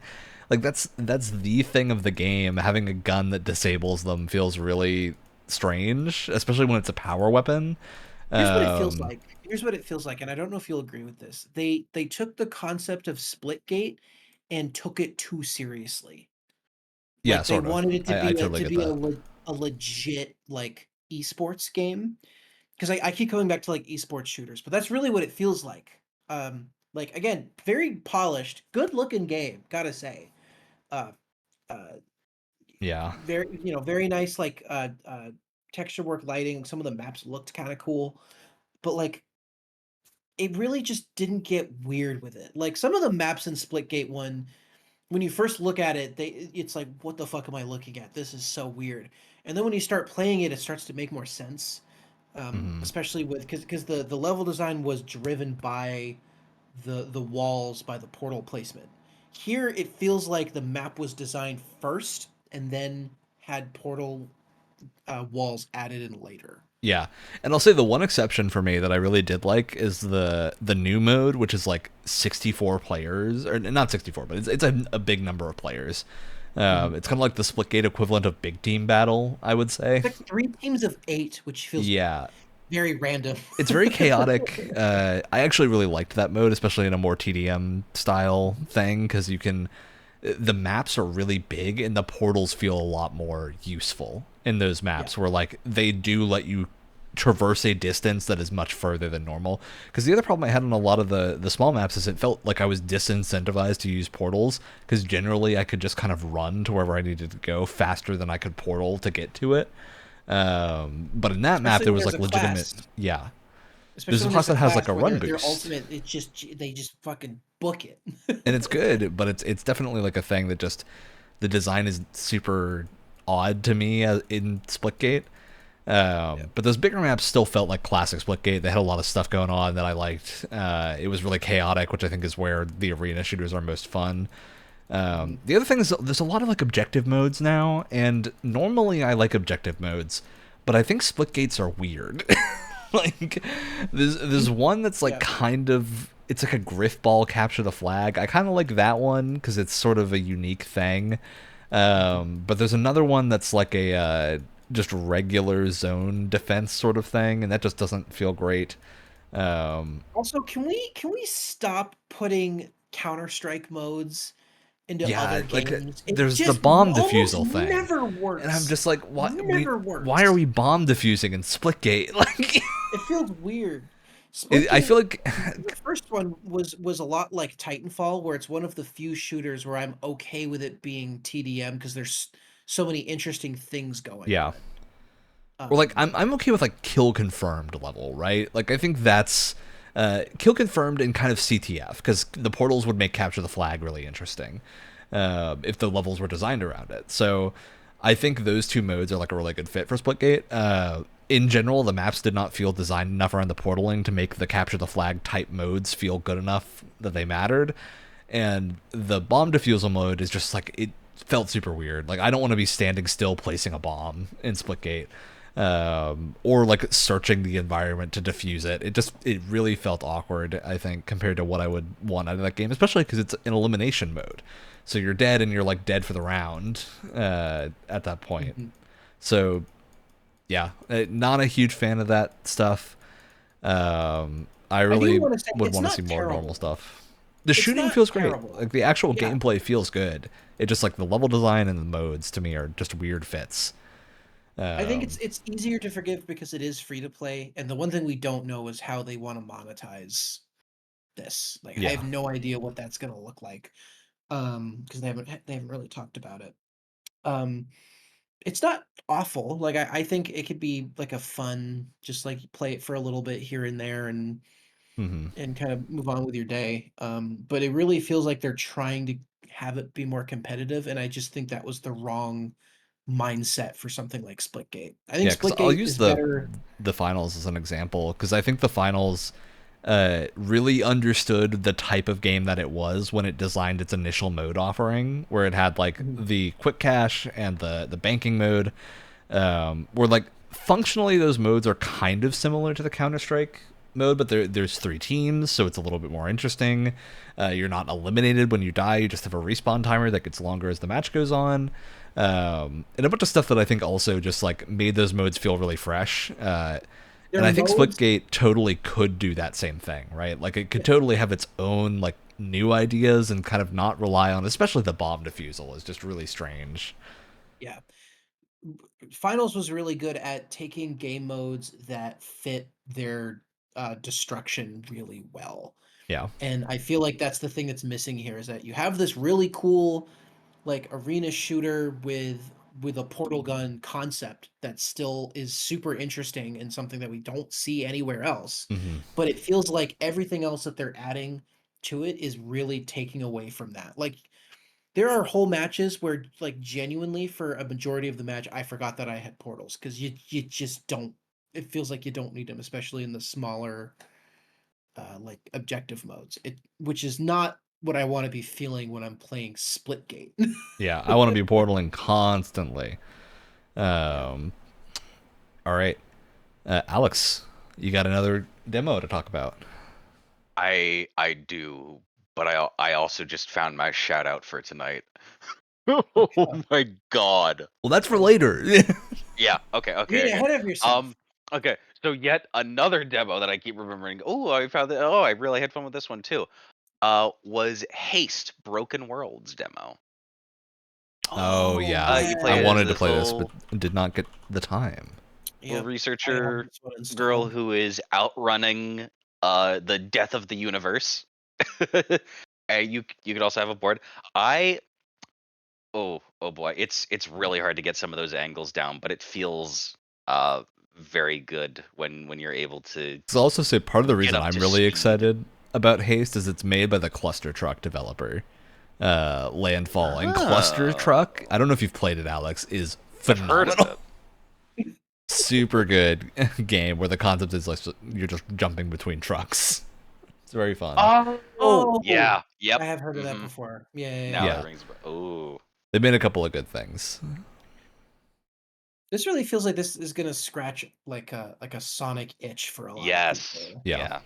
like that's the thing of the game. Having a gun that disables them feels really strange, especially when it's a power weapon. Here's what it feels Um, like. Here's what it feels like, and I don't know if you'll agree with this. They took the concept of Splitgate and took it too seriously. yeah, Like they sort of. wanted it I totally to get be that. a legit like esports game. Because I keep coming back to like esports shooters, but that's really what it feels like. Like again, very polished, good looking game, gotta say. Uh, uh, Yeah, very very nice like texture work, lighting. Some of the maps looked kind of cool, but like it really just didn't get weird with it. Like some of the maps in Splitgate 1, when you first look at it, it's like, what the fuck am I looking at? This is so weird. And then when you start playing it, it starts to make more sense. hmm Especially with because the level design was driven by the walls, by the portal placement. Here it feels like the map was designed first and then had portal walls added in later. yeah. And I'll say the one exception for me that I really did like is the new mode, which is like 64 players, or not 64, but it's a big number of players. Mhm. It's kind of like the Splitgate equivalent of big team battle, I would say. It's like 3 teams of 8, which feels Yeah, very random. it's very chaotic. I actually really liked that mode, especially in a more TDM style thing, because you can. The maps are really big, and the portals feel a lot more useful in those Yeah. maps, where like they do let you traverse a distance that is much further than normal. Because the other problem I had on a lot of the small maps is it felt like I was disincentivized to use portals, because generally I could just kind of run to wherever I needed to go faster than I could portal to get to it. But in that map, Especially there when was there's like a legitimate, class. yeah. There's Especially a when class there's a that has like class a where run their boost, ultimate, it's just they just fucking book it. and it's good, but it's definitely like a thing that just the design is super odd to me in Splitgate. Yeah. But those bigger maps still felt like classic Splitgate. They had a lot of stuff going on that I liked. It was really chaotic, which I think is where the arena shooters are most fun. Mhm. The other thing is there's a lot of like objective modes now, and normally I like objective modes, but I think Splitgates are weird. Like there's one that's like Yeah. kind of it's like a griff ball capture the flag. I kind of like that one because it's sort of a unique thing. Mhm. But there's another one that's like a just regular zone defense sort of thing, and that just doesn't feel great. Also, can we stop putting Counter-Strike modes into Yeah, other like games? It there's the just bomb almost defusal thing, never and I'm works. just like, Never why are works. we bomb defusing in Splitgate? Like, It feels weird. I feel Splitgate, like, the first one was a lot like Titanfall, where it's one of the few shooters where I'm okay with it being TDM because there's so many interesting things going yeah, on. or like Um, I'm okay with like kill confirmed level, right? Like I think that's kill confirmed and kind of CTF because the portals would make capture the flag really interesting if the levels were designed around it. So I think those two modes are like a really good fit for Splitgate. In general, the maps did not feel designed enough around the portaling to make the capture the flag type modes feel good enough that they mattered. And the bomb defusal mode is just like it felt super weird. Like I don't want to be standing still placing a bomb in Splitgate, or like searching the environment to defuse it. It really felt awkward. I think compared to what I would want out of that game, especially because it's an elimination mode. So you're dead and you're like dead for the round at that point. mhm. So yeah, not a huge fan of that stuff. I I do really want to say would it's want to see not more normal terrible. stuff. The It's shooting not feels great. terrible. Like the actual Yeah, gameplay feels good. It just like the level design and the modes to me are just weird fits. I think Um, it's easier to forgive because it is free to play, and the one thing we don't know is how they want to monetize this. Like, I yeah. have no idea what that's gonna look like, because they haven't really talked about it. Um, it's not awful. Like, I think it could be like a fun, just like play it for a little bit here and there, and hmm kind of move on with your day. But it really feels like they're trying to. have it be more competitive, and I just think that was the wrong mindset for something like Splitgate. I think Yeah, because I'll Splitgate use is better. the finals as an example, because I think the finals really understood the type of game that it was when it designed its initial mode offering, where it had like Mhm. the quick cache and the banking mode, where like functionally those modes are kind of similar to the Counter-Strike mode, but there's 3 teams, so it's a little bit more interesting. You're not eliminated when you die, you just have a respawn timer that gets longer as the match goes on. And a bunch of stuff that I think also just like made those modes feel really fresh. And Their I think modes, Splitgate totally could do that same thing, right? Like it could totally have its own like new ideas and kind of not rely on, especially the bomb defusal is just really strange. yeah. Finals was really good at taking game modes that fit their destruction really well. Yeah. And I feel like that's the thing that's missing here is that you have this really cool like arena shooter with a portal gun concept that still is super interesting and something that we don't see anywhere else. Hmm. But it feels like everything else that they're adding to it is really taking away from that. Like there are whole matches where like genuinely for a majority of the match I forgot that I had portals because you just don't, it feels like you don't need them, especially in the smaller like objective modes. It which is not what I want to be feeling when I'm playing Splitgate. Yeah, I want to be portaling constantly. Yeah. Um, all right, Alex, you got another demo to talk about. I do, but I also just found my shout out for tonight. Oh my god. Well, that's for later. Yeah, okay, You're okay, getting okay. ahead of yourself. Okay, so yet another demo that I keep remembering. Oh, I found that. Oh, I really had fun with this one too. Was Haste Broken Worlds demo. Oh yeah, You I play as yeah. wanted to this play this, but little did not get the time. Yep. I have researcher this one girl installed. who is outrunning the death of the universe. And you could also have a board. I oh boy, it's really hard to get some of those angles down, but it feels very good when you're able to So I'll also say part of the get reason up I'm to really speed. excited about Haste is it's made by the Cluster Truck developer, Landfall, and Cluster Truck. I Oh, don't know if you've played it, Alex. Is I've heard of phenomenal. it. Super good game where the concept is like you're just jumping between trucks. It's very fun. Oh, Oh, yeah, yep. I have heard of that hmm before. Yeah, yeah, Now yeah. that Yeah, rings. Oh, they made a couple of good things. This really feels like this is gonna scratch like a Sonic itch for a lot of yes, people. Yeah. yeah.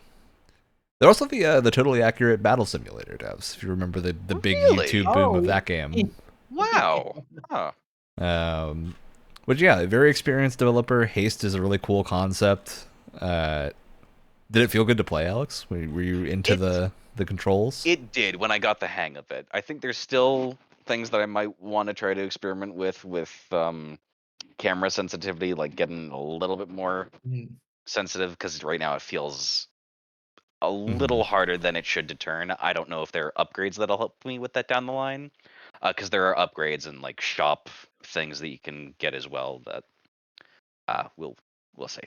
They're also the totally accurate battle simulator devs. If you remember the big YouTube Really? boom of Oh, that game. yeah. Wow. Huh. Um, which yeah, very experienced developer. Haste is a really cool concept. Uh, did it feel good to play, Alex? Were you into It the controls? it did when I got the hang of it. I think there's still things that I might want to try to experiment with camera sensitivity, like getting a little bit more Mhm. sensitive because right now it feels a Hmm. little harder than it should to turn. I don't know if there are upgrades that'll help me with that down the line, because there are upgrades and like shop things that you can get as well that we'll see.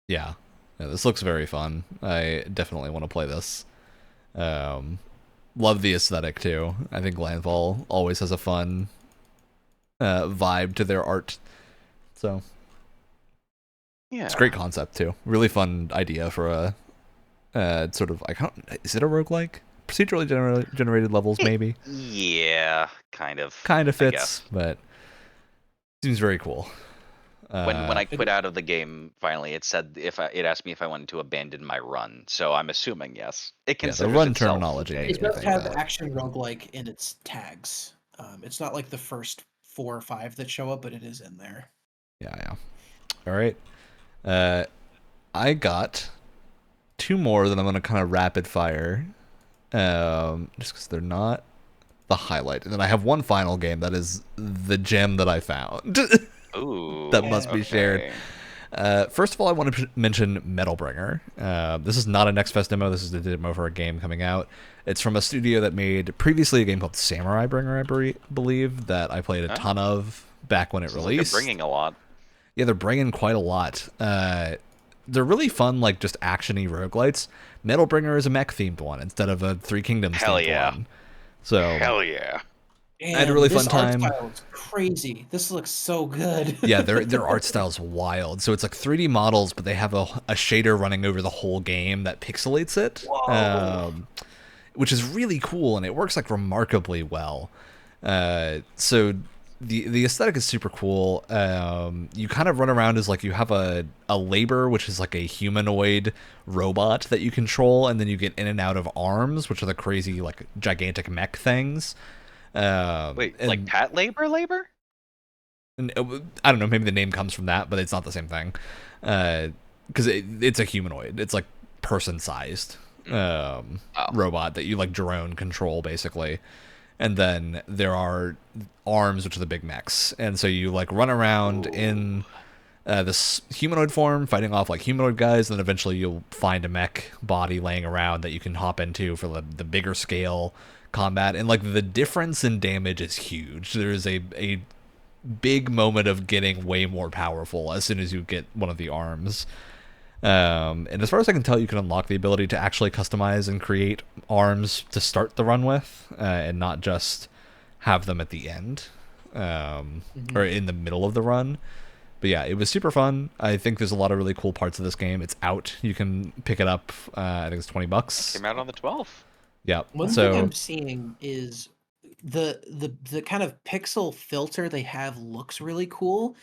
Yeah. Yeah, this looks very fun. I definitely want to play this. Um, love the aesthetic too. I think Landfall always has a fun vibe to their art. So it's a Yeah. great concept too. Really fun idea for a sort of is it a roguelike? Procedurally generated levels maybe. Yeah, kind of. Kind of I fits, guess. but seems very cool. When I It, quit out of the game, finally, it said it asked me if I wanted to abandon my run. So I'm assuming yes. It Yeah, the considers run itself terminology a makes it me does think have that. action roguelike in its tags. It's not like the first 4 or 5 that show up, but it is in there. Yeah, yeah. All right. Uh, I got 2 more that I'm gonna kind of rapid fire, just because they're not the highlight, and then I have one final game that is the gem that I found that Ooh, must Yeah. be shared. okay. First of all, I want to mention Metalbringer. This is not a Next Fest demo. This is a demo for a game coming out. It's from a studio that made previously a game called Samurai Bringer, I believe, that I played a ton Oh, of back when it sounds like they're released. bringing a lot. Yeah, they're bringing quite a lot. They're really fun, like just actiony roguelites. Metalbringer is a mech themed one instead of a Three Kingdoms Hell themed yeah. one. So Hell yeah. I had a really this fun art time. style is crazy. This looks so good. Yeah, their art style's wild. So it's like 3D models, but they have a shader running over the whole game that pixelates it, Whoa. which is really cool, and it works like remarkably well. So the aesthetic is super cool. You kind of run around as like you have a labor, which is like a humanoid robot that you control, and then you get in and out of arms, which are the crazy like gigantic mech things. Wait, like And Pat labor? I don't know, maybe the name comes from that, but it's not the same thing. Because it's a humanoid. It's like person-sized Oh. robot that you like drone control basically. And then there are arms, which are the big mechs, and so you like run around in this humanoid form, fighting off like humanoid guys, and then eventually you'll find a mech body laying around that you can hop into for the bigger scale combat. And like the difference in damage is huge. There is a big moment of getting way more powerful as soon as you get one of the arms. And as far as I can tell, you can unlock the ability to actually customize and create arms to start the run with, and not just have them at the end, or in the middle of the run. But yeah, it was super fun. I think there's a lot of really cool parts of this game. It's out. You can pick it up. I think it's $20. Came out on the 12th. Yep. One thing So I'm seeing is the kind of pixel filter they have looks really cool,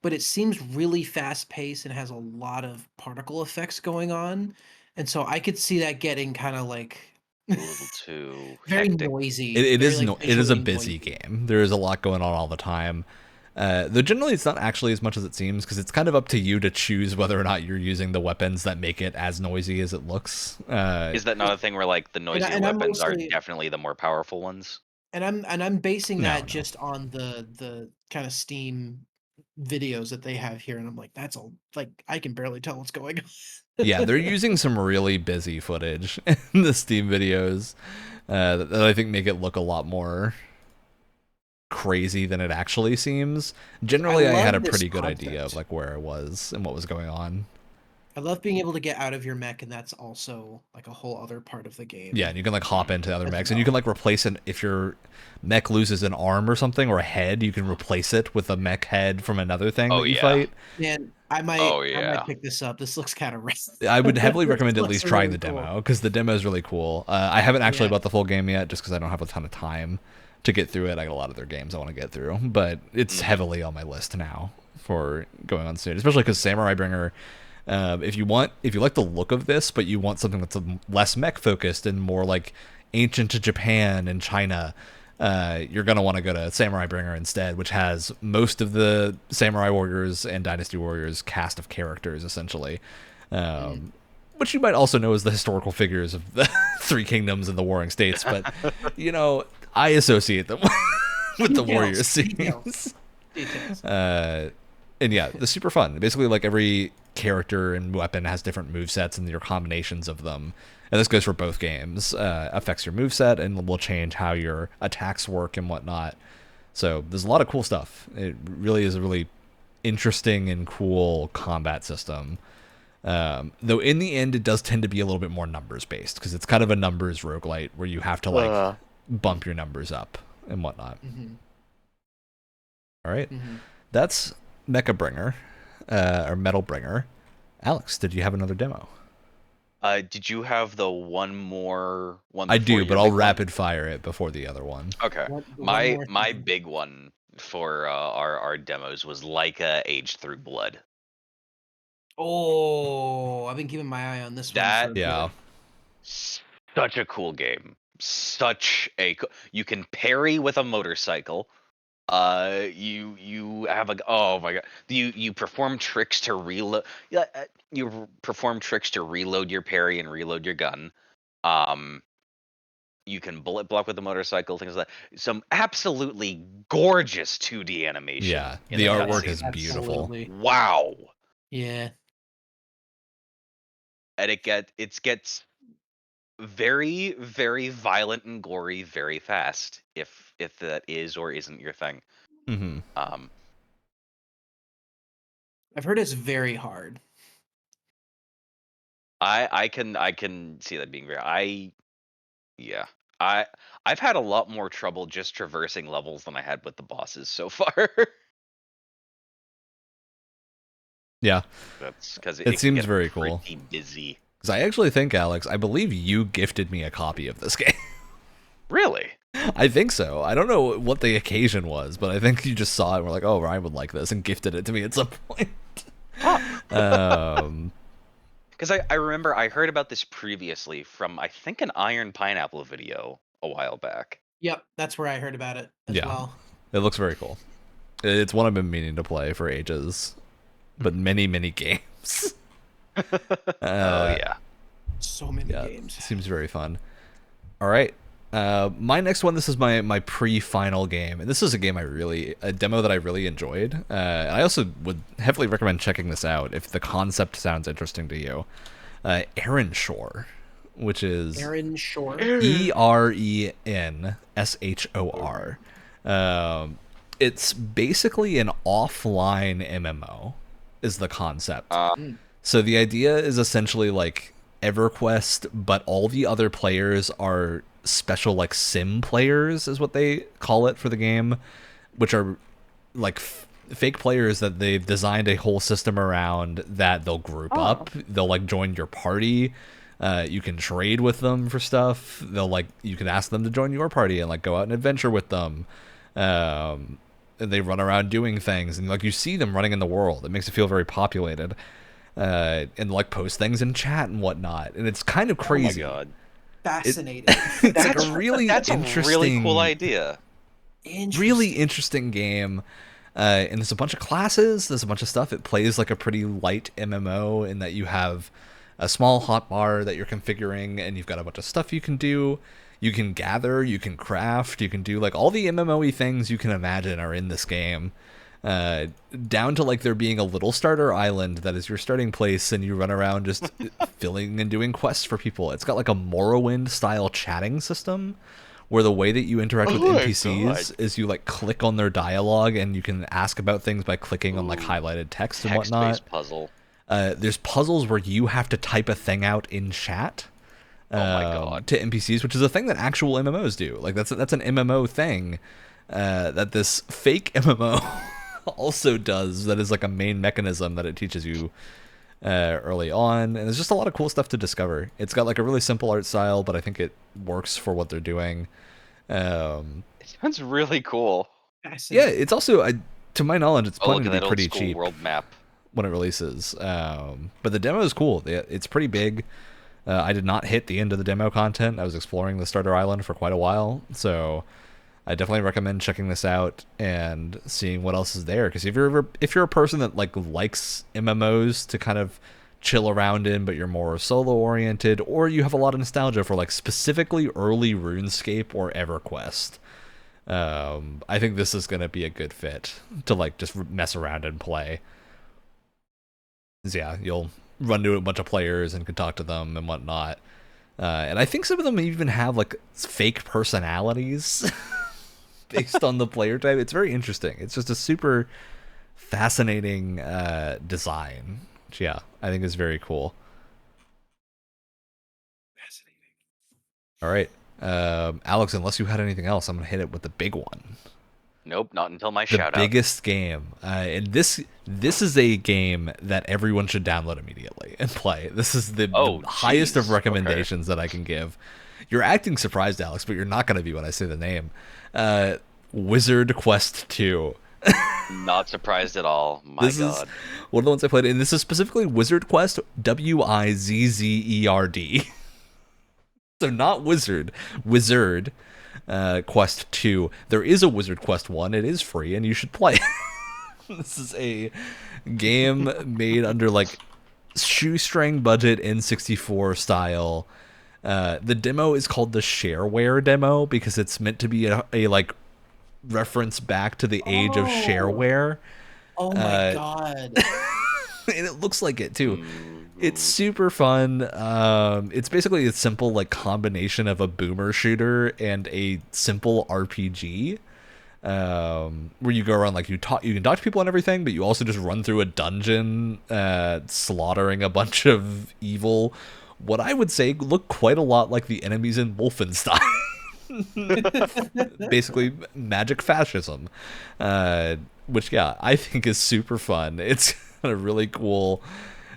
but it seems really fast paced and has a lot of particle effects going on. And so I could see that getting kind of like A little too very hectic. noisy. it very is like no, it is a visually busy noisy. game. There is a lot going on all the time. Though generally it's not actually as much as it seems, because it's kind of up to you to choose whether or not you're using the weapons that make it as noisy as it looks. Is that not a thing where like the noisier And I'm weapons are mostly definitely the more powerful ones? and I'm basing No, that no. just on the kind of Steam videos that they have here, and I'm like, that's all like I can barely tell what's going on. Yeah, they're using some really busy footage in the Steam videos, that I think make it look a lot more crazy than it actually seems. I Generally, I had a love this pretty good idea of concept. like where I was and what was going on. I love being able to get out of your mech, and that's also like a whole other part of the Yeah, game and you can like hop Mm. into other as mechs, and you can well. like replace it if your mech loses an arm or something or a head. You can replace it with a mech head from another thing Oh that you yeah. fight. Man, Oh I might yeah. pick this up. This looks kind of I would heavily this recommend at looks least trying really the cool. demo, because the demo is really cool. I haven't actually Yeah. bought the full game yet, just because I don't have a ton of time to get through it. I got a lot of their games I want to get through, but it's Mhm. heavily on my list now for going on soon. Especially because Samurai Bringer, if you like the look of this, but you want something that's less mech focused and more like ancient Japan and China, you're gonna want to go to Samurai Bringer instead, which has most of the Samurai Warriors and Dynasty Warriors cast of characters essentially, which you might also know as the historical figures of the Three Kingdoms and the Warring States. But I associate them with the warrior Details. scenes. Details. And yeah, the super fun. Basically, like every character and weapon has different movesets, and your combinations of them, and this goes for both games, affects your moveset and will change how your attacks work and whatnot. So there's a lot of cool stuff. It really is a really interesting and cool combat system. Though in the end, it does tend to be a little bit more numbers based, because it's kind of a numbers roguelite where you have to like bump your numbers up and whatnot. Mhm. All right, Mhm. that's Mecha Bringer, or Metal Bringer. Alex, did you have another demo? Did you have the one I before do, but your I'll big one? rapid fire it before the other one. Okay. One My more my thing. big one for our demos was Leica Age Through Blood. Oh, I've been keeping my eye on this one for That a Yeah. bit. such a cool game. You can parry with a motorcycle. You have a oh my god. You perform tricks to reload. Yeah, you perform tricks to reload your parry and reload your gun. Um, you can bullet block with the motorcycle, things like that. Some absolutely gorgeous 2D animation Yeah, in the the artwork is cutscenes. beautiful. Absolutely. Wow. Yeah. And it gets very, very violent and gory very fast if that is or isn't your thing. Hmm. Um, I've heard it's very hard. I can see that being very. Yeah. I've had a lot more trouble just traversing levels than I had with the bosses so far. Yeah, That's because it it can seems get very cool. pretty busy. Because I actually think, Alex, I believe you gifted me a copy of this game. Really? I think so. I don't know what the occasion was, but I think you just saw it and were like, oh, Ryan would like this, and gifted it to me at some point. Because I remember I heard about this previously from, I think, an Iron Pineapple video a while back. Yep, that's where I heard about it as Yeah. well. It looks very cool. It's one I've been meaning to play for ages, but many, many games. Oh yeah. So many Yeah, games. seems very fun. All right. My next one, this is my pre-final game, and this is a demo that I really enjoyed. And I also would heavily recommend checking this out if the concept sounds interesting to you. Aaron Shore, which is Aaron Shore. ERENSHOR. It's basically an offline MMO, is the concept. So the idea is essentially like EverQuest, but all the other players are special like sim players, is what they call it for the game, which are like fake players that they've designed a whole system around that they'll group up. They'll like join your party. You can trade with them for stuff. You can ask them to join your party and like go out and adventure with them. And they run around doing things, and like you see them running in the world. It makes it feel very populated. And like post things in chat and whatnot. And it's kind of crazy. Oh my god. Fascinating. It's like a really That's interesting, a really cool idea. really interesting game. And there's a bunch of classes, there's a bunch of stuff. It plays like a pretty light MMO in that you have a small hotbar that you're configuring, and you've got a bunch of stuff you can do. You can gather, you can craft, you can do like all the MMO-y things you can imagine are in this game. Down to like there being a little starter island that is your starting place, and you run around just filling and doing quests for people. It's got like a Morrowind style chatting system where the way that you interact with NPCs is you like click on their dialogue, and you can ask about things by clicking on like highlighted text and whatnot. Text-based puzzle. There's puzzles where you have to type a thing out in chat. Oh my god. To NPCs, which is a thing that actual MMOs do. Like that's an MMO thing that this fake MMO also does. That is like a main mechanism that it teaches you early on, and there's just a lot of cool stuff to discover. It's got like a really simple art style, but I think it works for what they're doing. It sounds really cool. Yeah, it's also, to my knowledge, it's planning Look to at be that pretty old school cheap world map. when it releases. But the demo is cool. It's pretty big. I did not hit the end of the demo content. I was exploring the starter island for quite a while, so I definitely recommend checking this out and seeing what else is there. Because if you're a person that like likes MMOs to kind of chill around in, but you're more solo oriented, or you have a lot of nostalgia for like specifically early RuneScape or EverQuest, I think this is gonna be a good fit to like just mess around and play. Yeah, you'll run to a bunch of players and can talk to them and whatnot. And I think some of them even have like fake personalities based on the player type. It's very interesting. It's just a super fascinating design, which, yeah, I think is very cool. Fascinating. All right, Alex, unless you had anything else, I'm gonna hit it with the big one. Nope, not until my The shout out. biggest game, and this is a game that everyone should download immediately and play. This is the highest of recommendations that I can give. You're acting surprised, Alex, but you're not going to be when I say the name. Wizard Quest 2. Not surprised at all. My This god. is one of the ones I played, and this is specifically Wizard Quest, Wizzerd. So not Wizard, Wizard Quest 2. There is a Wizard Quest 1. It is free, and you should play. This is a game made under like shoestring budget N64 style. The demo is called the shareware demo because it's meant to be a like reference back to the age of shareware. Oh my god. And it looks like it too. It's super fun. It's basically a simple like combination of a boomer shooter and a simple RPG. Where you go around like you can talk to people and everything, but you also just run through a dungeon, slaughtering a bunch of evil. What I would say look quite a lot like the enemies in Wolfenstein. Basically magic fascism, which I think is super fun. It's a really cool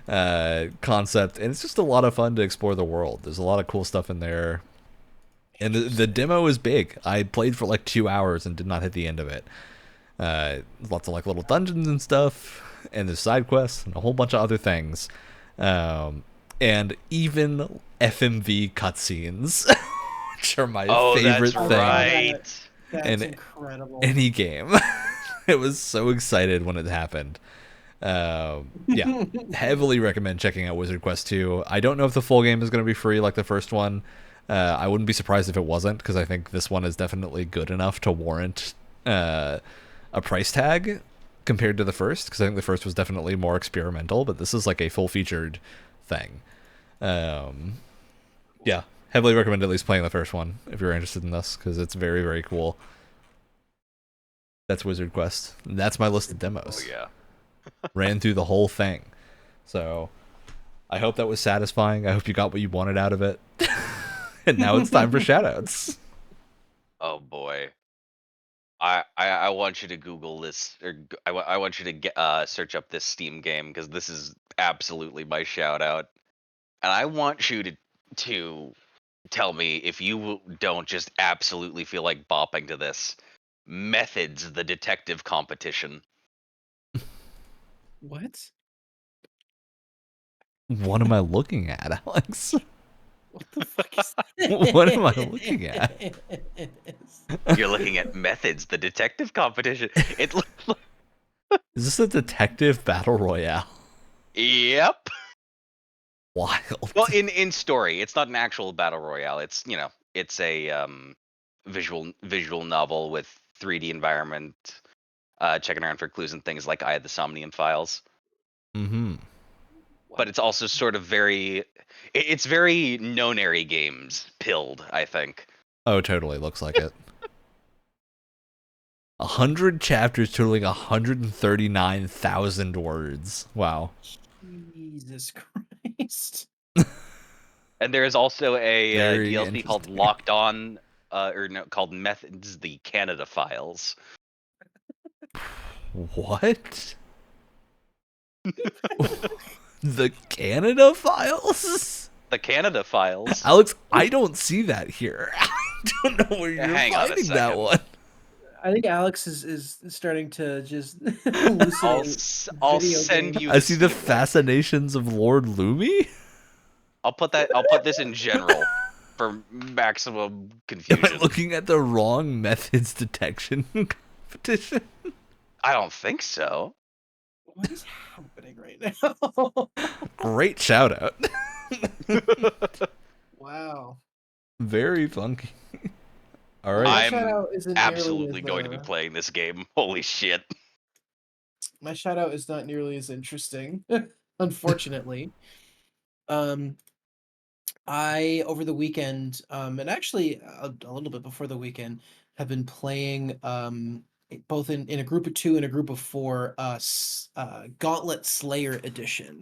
concept, and it's just a lot of fun to explore the world. There's a lot of cool stuff in there, and the demo is big. I played for like 2 hours and did not hit the end of it. Lots of like little dungeons and stuff, and there's side quests and a whole bunch of other things, and even FMV cutscenes, which are my favorite that's thing right. That's in incredible. any game. I was so excited when it happened. Yeah, heavily recommend checking out Wizard Quest 2. I don't know if the full game is going to be free like the first one. I wouldn't be surprised if it wasn't, because I think this one is definitely good enough to warrant a price tag compared to the first, because I think the first was definitely more experimental, but this is like a full-featured thing. Yeah, heavily recommend at least playing the first one if you're interested in this, because it's very, very cool. That's Wizard Quest. That's my list of demos. Oh yeah. Ran through the whole thing. So I hope that was satisfying. I hope you got what you wanted out of it. And now it's time for shoutouts. Oh boy. I want you to Google this, or I want you to search up this Steam game, because this is absolutely my shout out, and I want you to tell me if you don't just absolutely feel like bopping to this. Methods, the detective competition. What? What am I looking at, Alex? What the fuck is that? What am I looking at? You're looking at Methods, the detective competition. It Is this a detective battle royale? Yep. Wild. Well, in story, it's not an actual battle royale. It's it's a visual novel with 3D environment, checking around for clues and things like Eye of the Somnium Files. Mm-hmm. But it's also sort of it's very nonary games pilled, I think. Oh, totally. Looks like it. 100 chapters totaling 139,000 words. Wow. Jesus Christ. And there is also a Very DLC called interesting. Locked On, called Methods, the Canada Files. What? The Canada Files? The Canada Files. Alex, I don't see that here. I don't know where you're Hang on a finding that second. one. I think Alex is starting to just hallucinate I'll video send games. you. I see the Steam link. fascinations of Lord Loomy. I'll put this in general for maximum Am confusion. I looking at the wrong methods detection competition? I don't think so. What is happening right now? Great shout out. Wow. Very funky. All My right. shout I'm out isn't nearly absolutely as, going to be playing this game. Holy shit. my shout out is not nearly as interesting, unfortunately. I over the weekend, and actually a little bit before the weekend, have been playing both in a group of two and a group of four, Gauntlet Slayer Edition,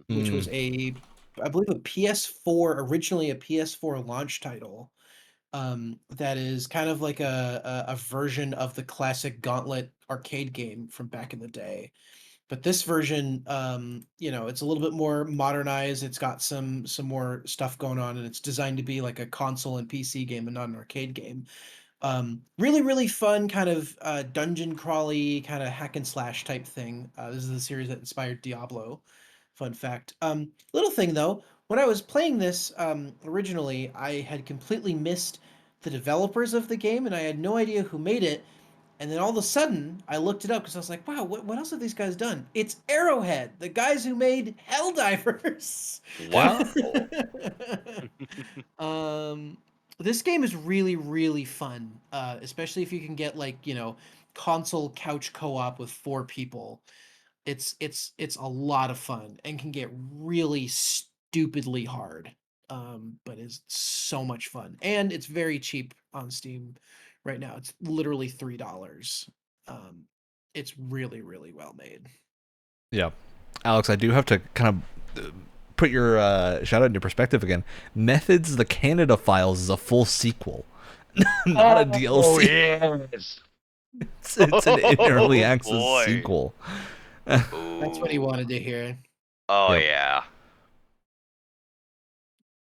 which was I believe a PS4, originally a PS4 launch title. That is kind of like a version of the classic Gauntlet arcade game from back in the day. But this version, it's a little bit more modernized. It's got some more stuff going on, and it's designed to be like a console and PC game and not an arcade game. Really, really fun kind of dungeon crawly kind of hack and slash type thing. This is the series that inspired Diablo. Fun fact. Little thing though, when I was playing this originally, I had completely missed the developers of the game, and I had no idea who made it. And then all of a sudden, I looked it up because I was like, wow, what else have these guys done? It's Arrowhead, the guys who made Helldivers. Wow. um, this game is really, really fun, especially if you can get like, console couch co-op with 4 people. It's a lot of fun and can get really stupidly hard. But is so much fun. And it's very cheap on Steam right now. It's literally $3. It's really, really well made. Yeah. Alex, I do have to kind of put your shout out into perspective again, Methods the Canada Files is a full sequel, not a DLC. Oh, yes. It's an in early Oh, access boy. sequel. That's what he wanted to hear. Oh, Yep. yeah.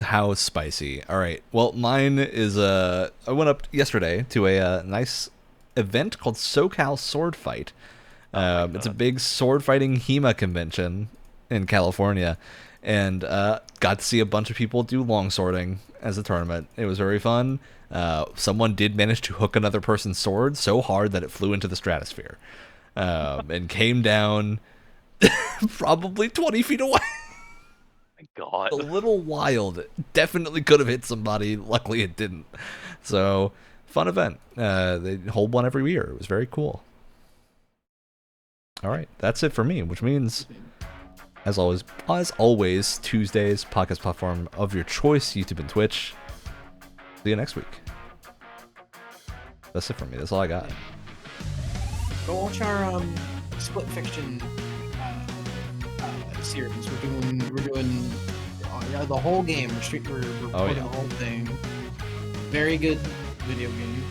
How spicy. All right. Well, mine is I went up yesterday to a nice event called SoCal Sword Fight. It's a big sword fighting HEMA convention in California, and got to see a bunch of people do longswording as a tournament. It was very fun. Someone did manage to hook another person's sword so hard that it flew into the stratosphere, and came down probably 20 feet away. My God. A little wild. Definitely could have hit somebody. Luckily, it didn't. So, fun event. They hold one every year. It was very cool. All right, that's it for me. Which means, as always, Tuesdays podcast platform of your choice, YouTube and Twitch. See you next week. That's it for me. That's all I got. Go watch our Split Fiction series. We're doing the whole game. We're recording the whole thing. Very good video game.